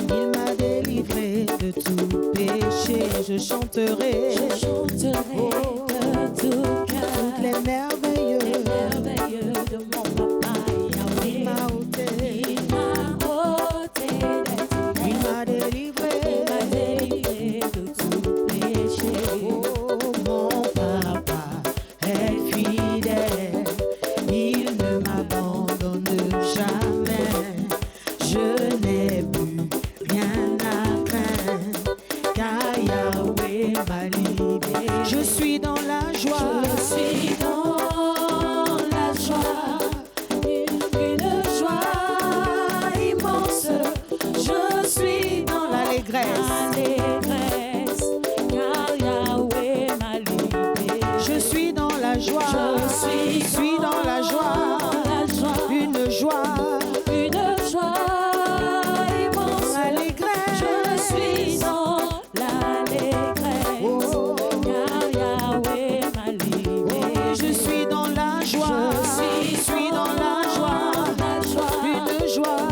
il m'a délivré de tout péché. Je chanterai oh, de tout cœur toutes les merveilles de mon papa Yahweh. Il m'a ôté Il m'a ôté des ténèbres, il m'a délivré de tout péché. oh, mon papa est fidèle, il ne m'abandonne jamais. Je n'ai plus rien à craindre, car Yahweh m'a libéré. Je suis dans la joie, Je suis dans la joie, une joie immense. Je suis dans l'allégresse, car Yahweh m'a libéré. je suis dans la joie, Je suis dans la joie, la joie, une joie, immense. l'allégresse. Je suis dans l'allégresse, Oh, car Yahweh m'a libéré. je suis dans la joie, Je suis dans la joie, une joie.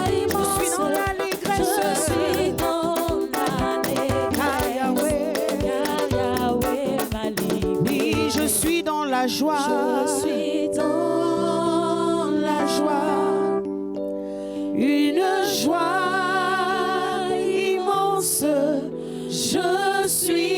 immense. Je suis dans l'allégresse. Je suis dans l'allégresse, Ah, Yahweh. car Yahweh m'a libéré. Oui, je suis dans la joie, Je suis dans la joie, une joie immense. je suis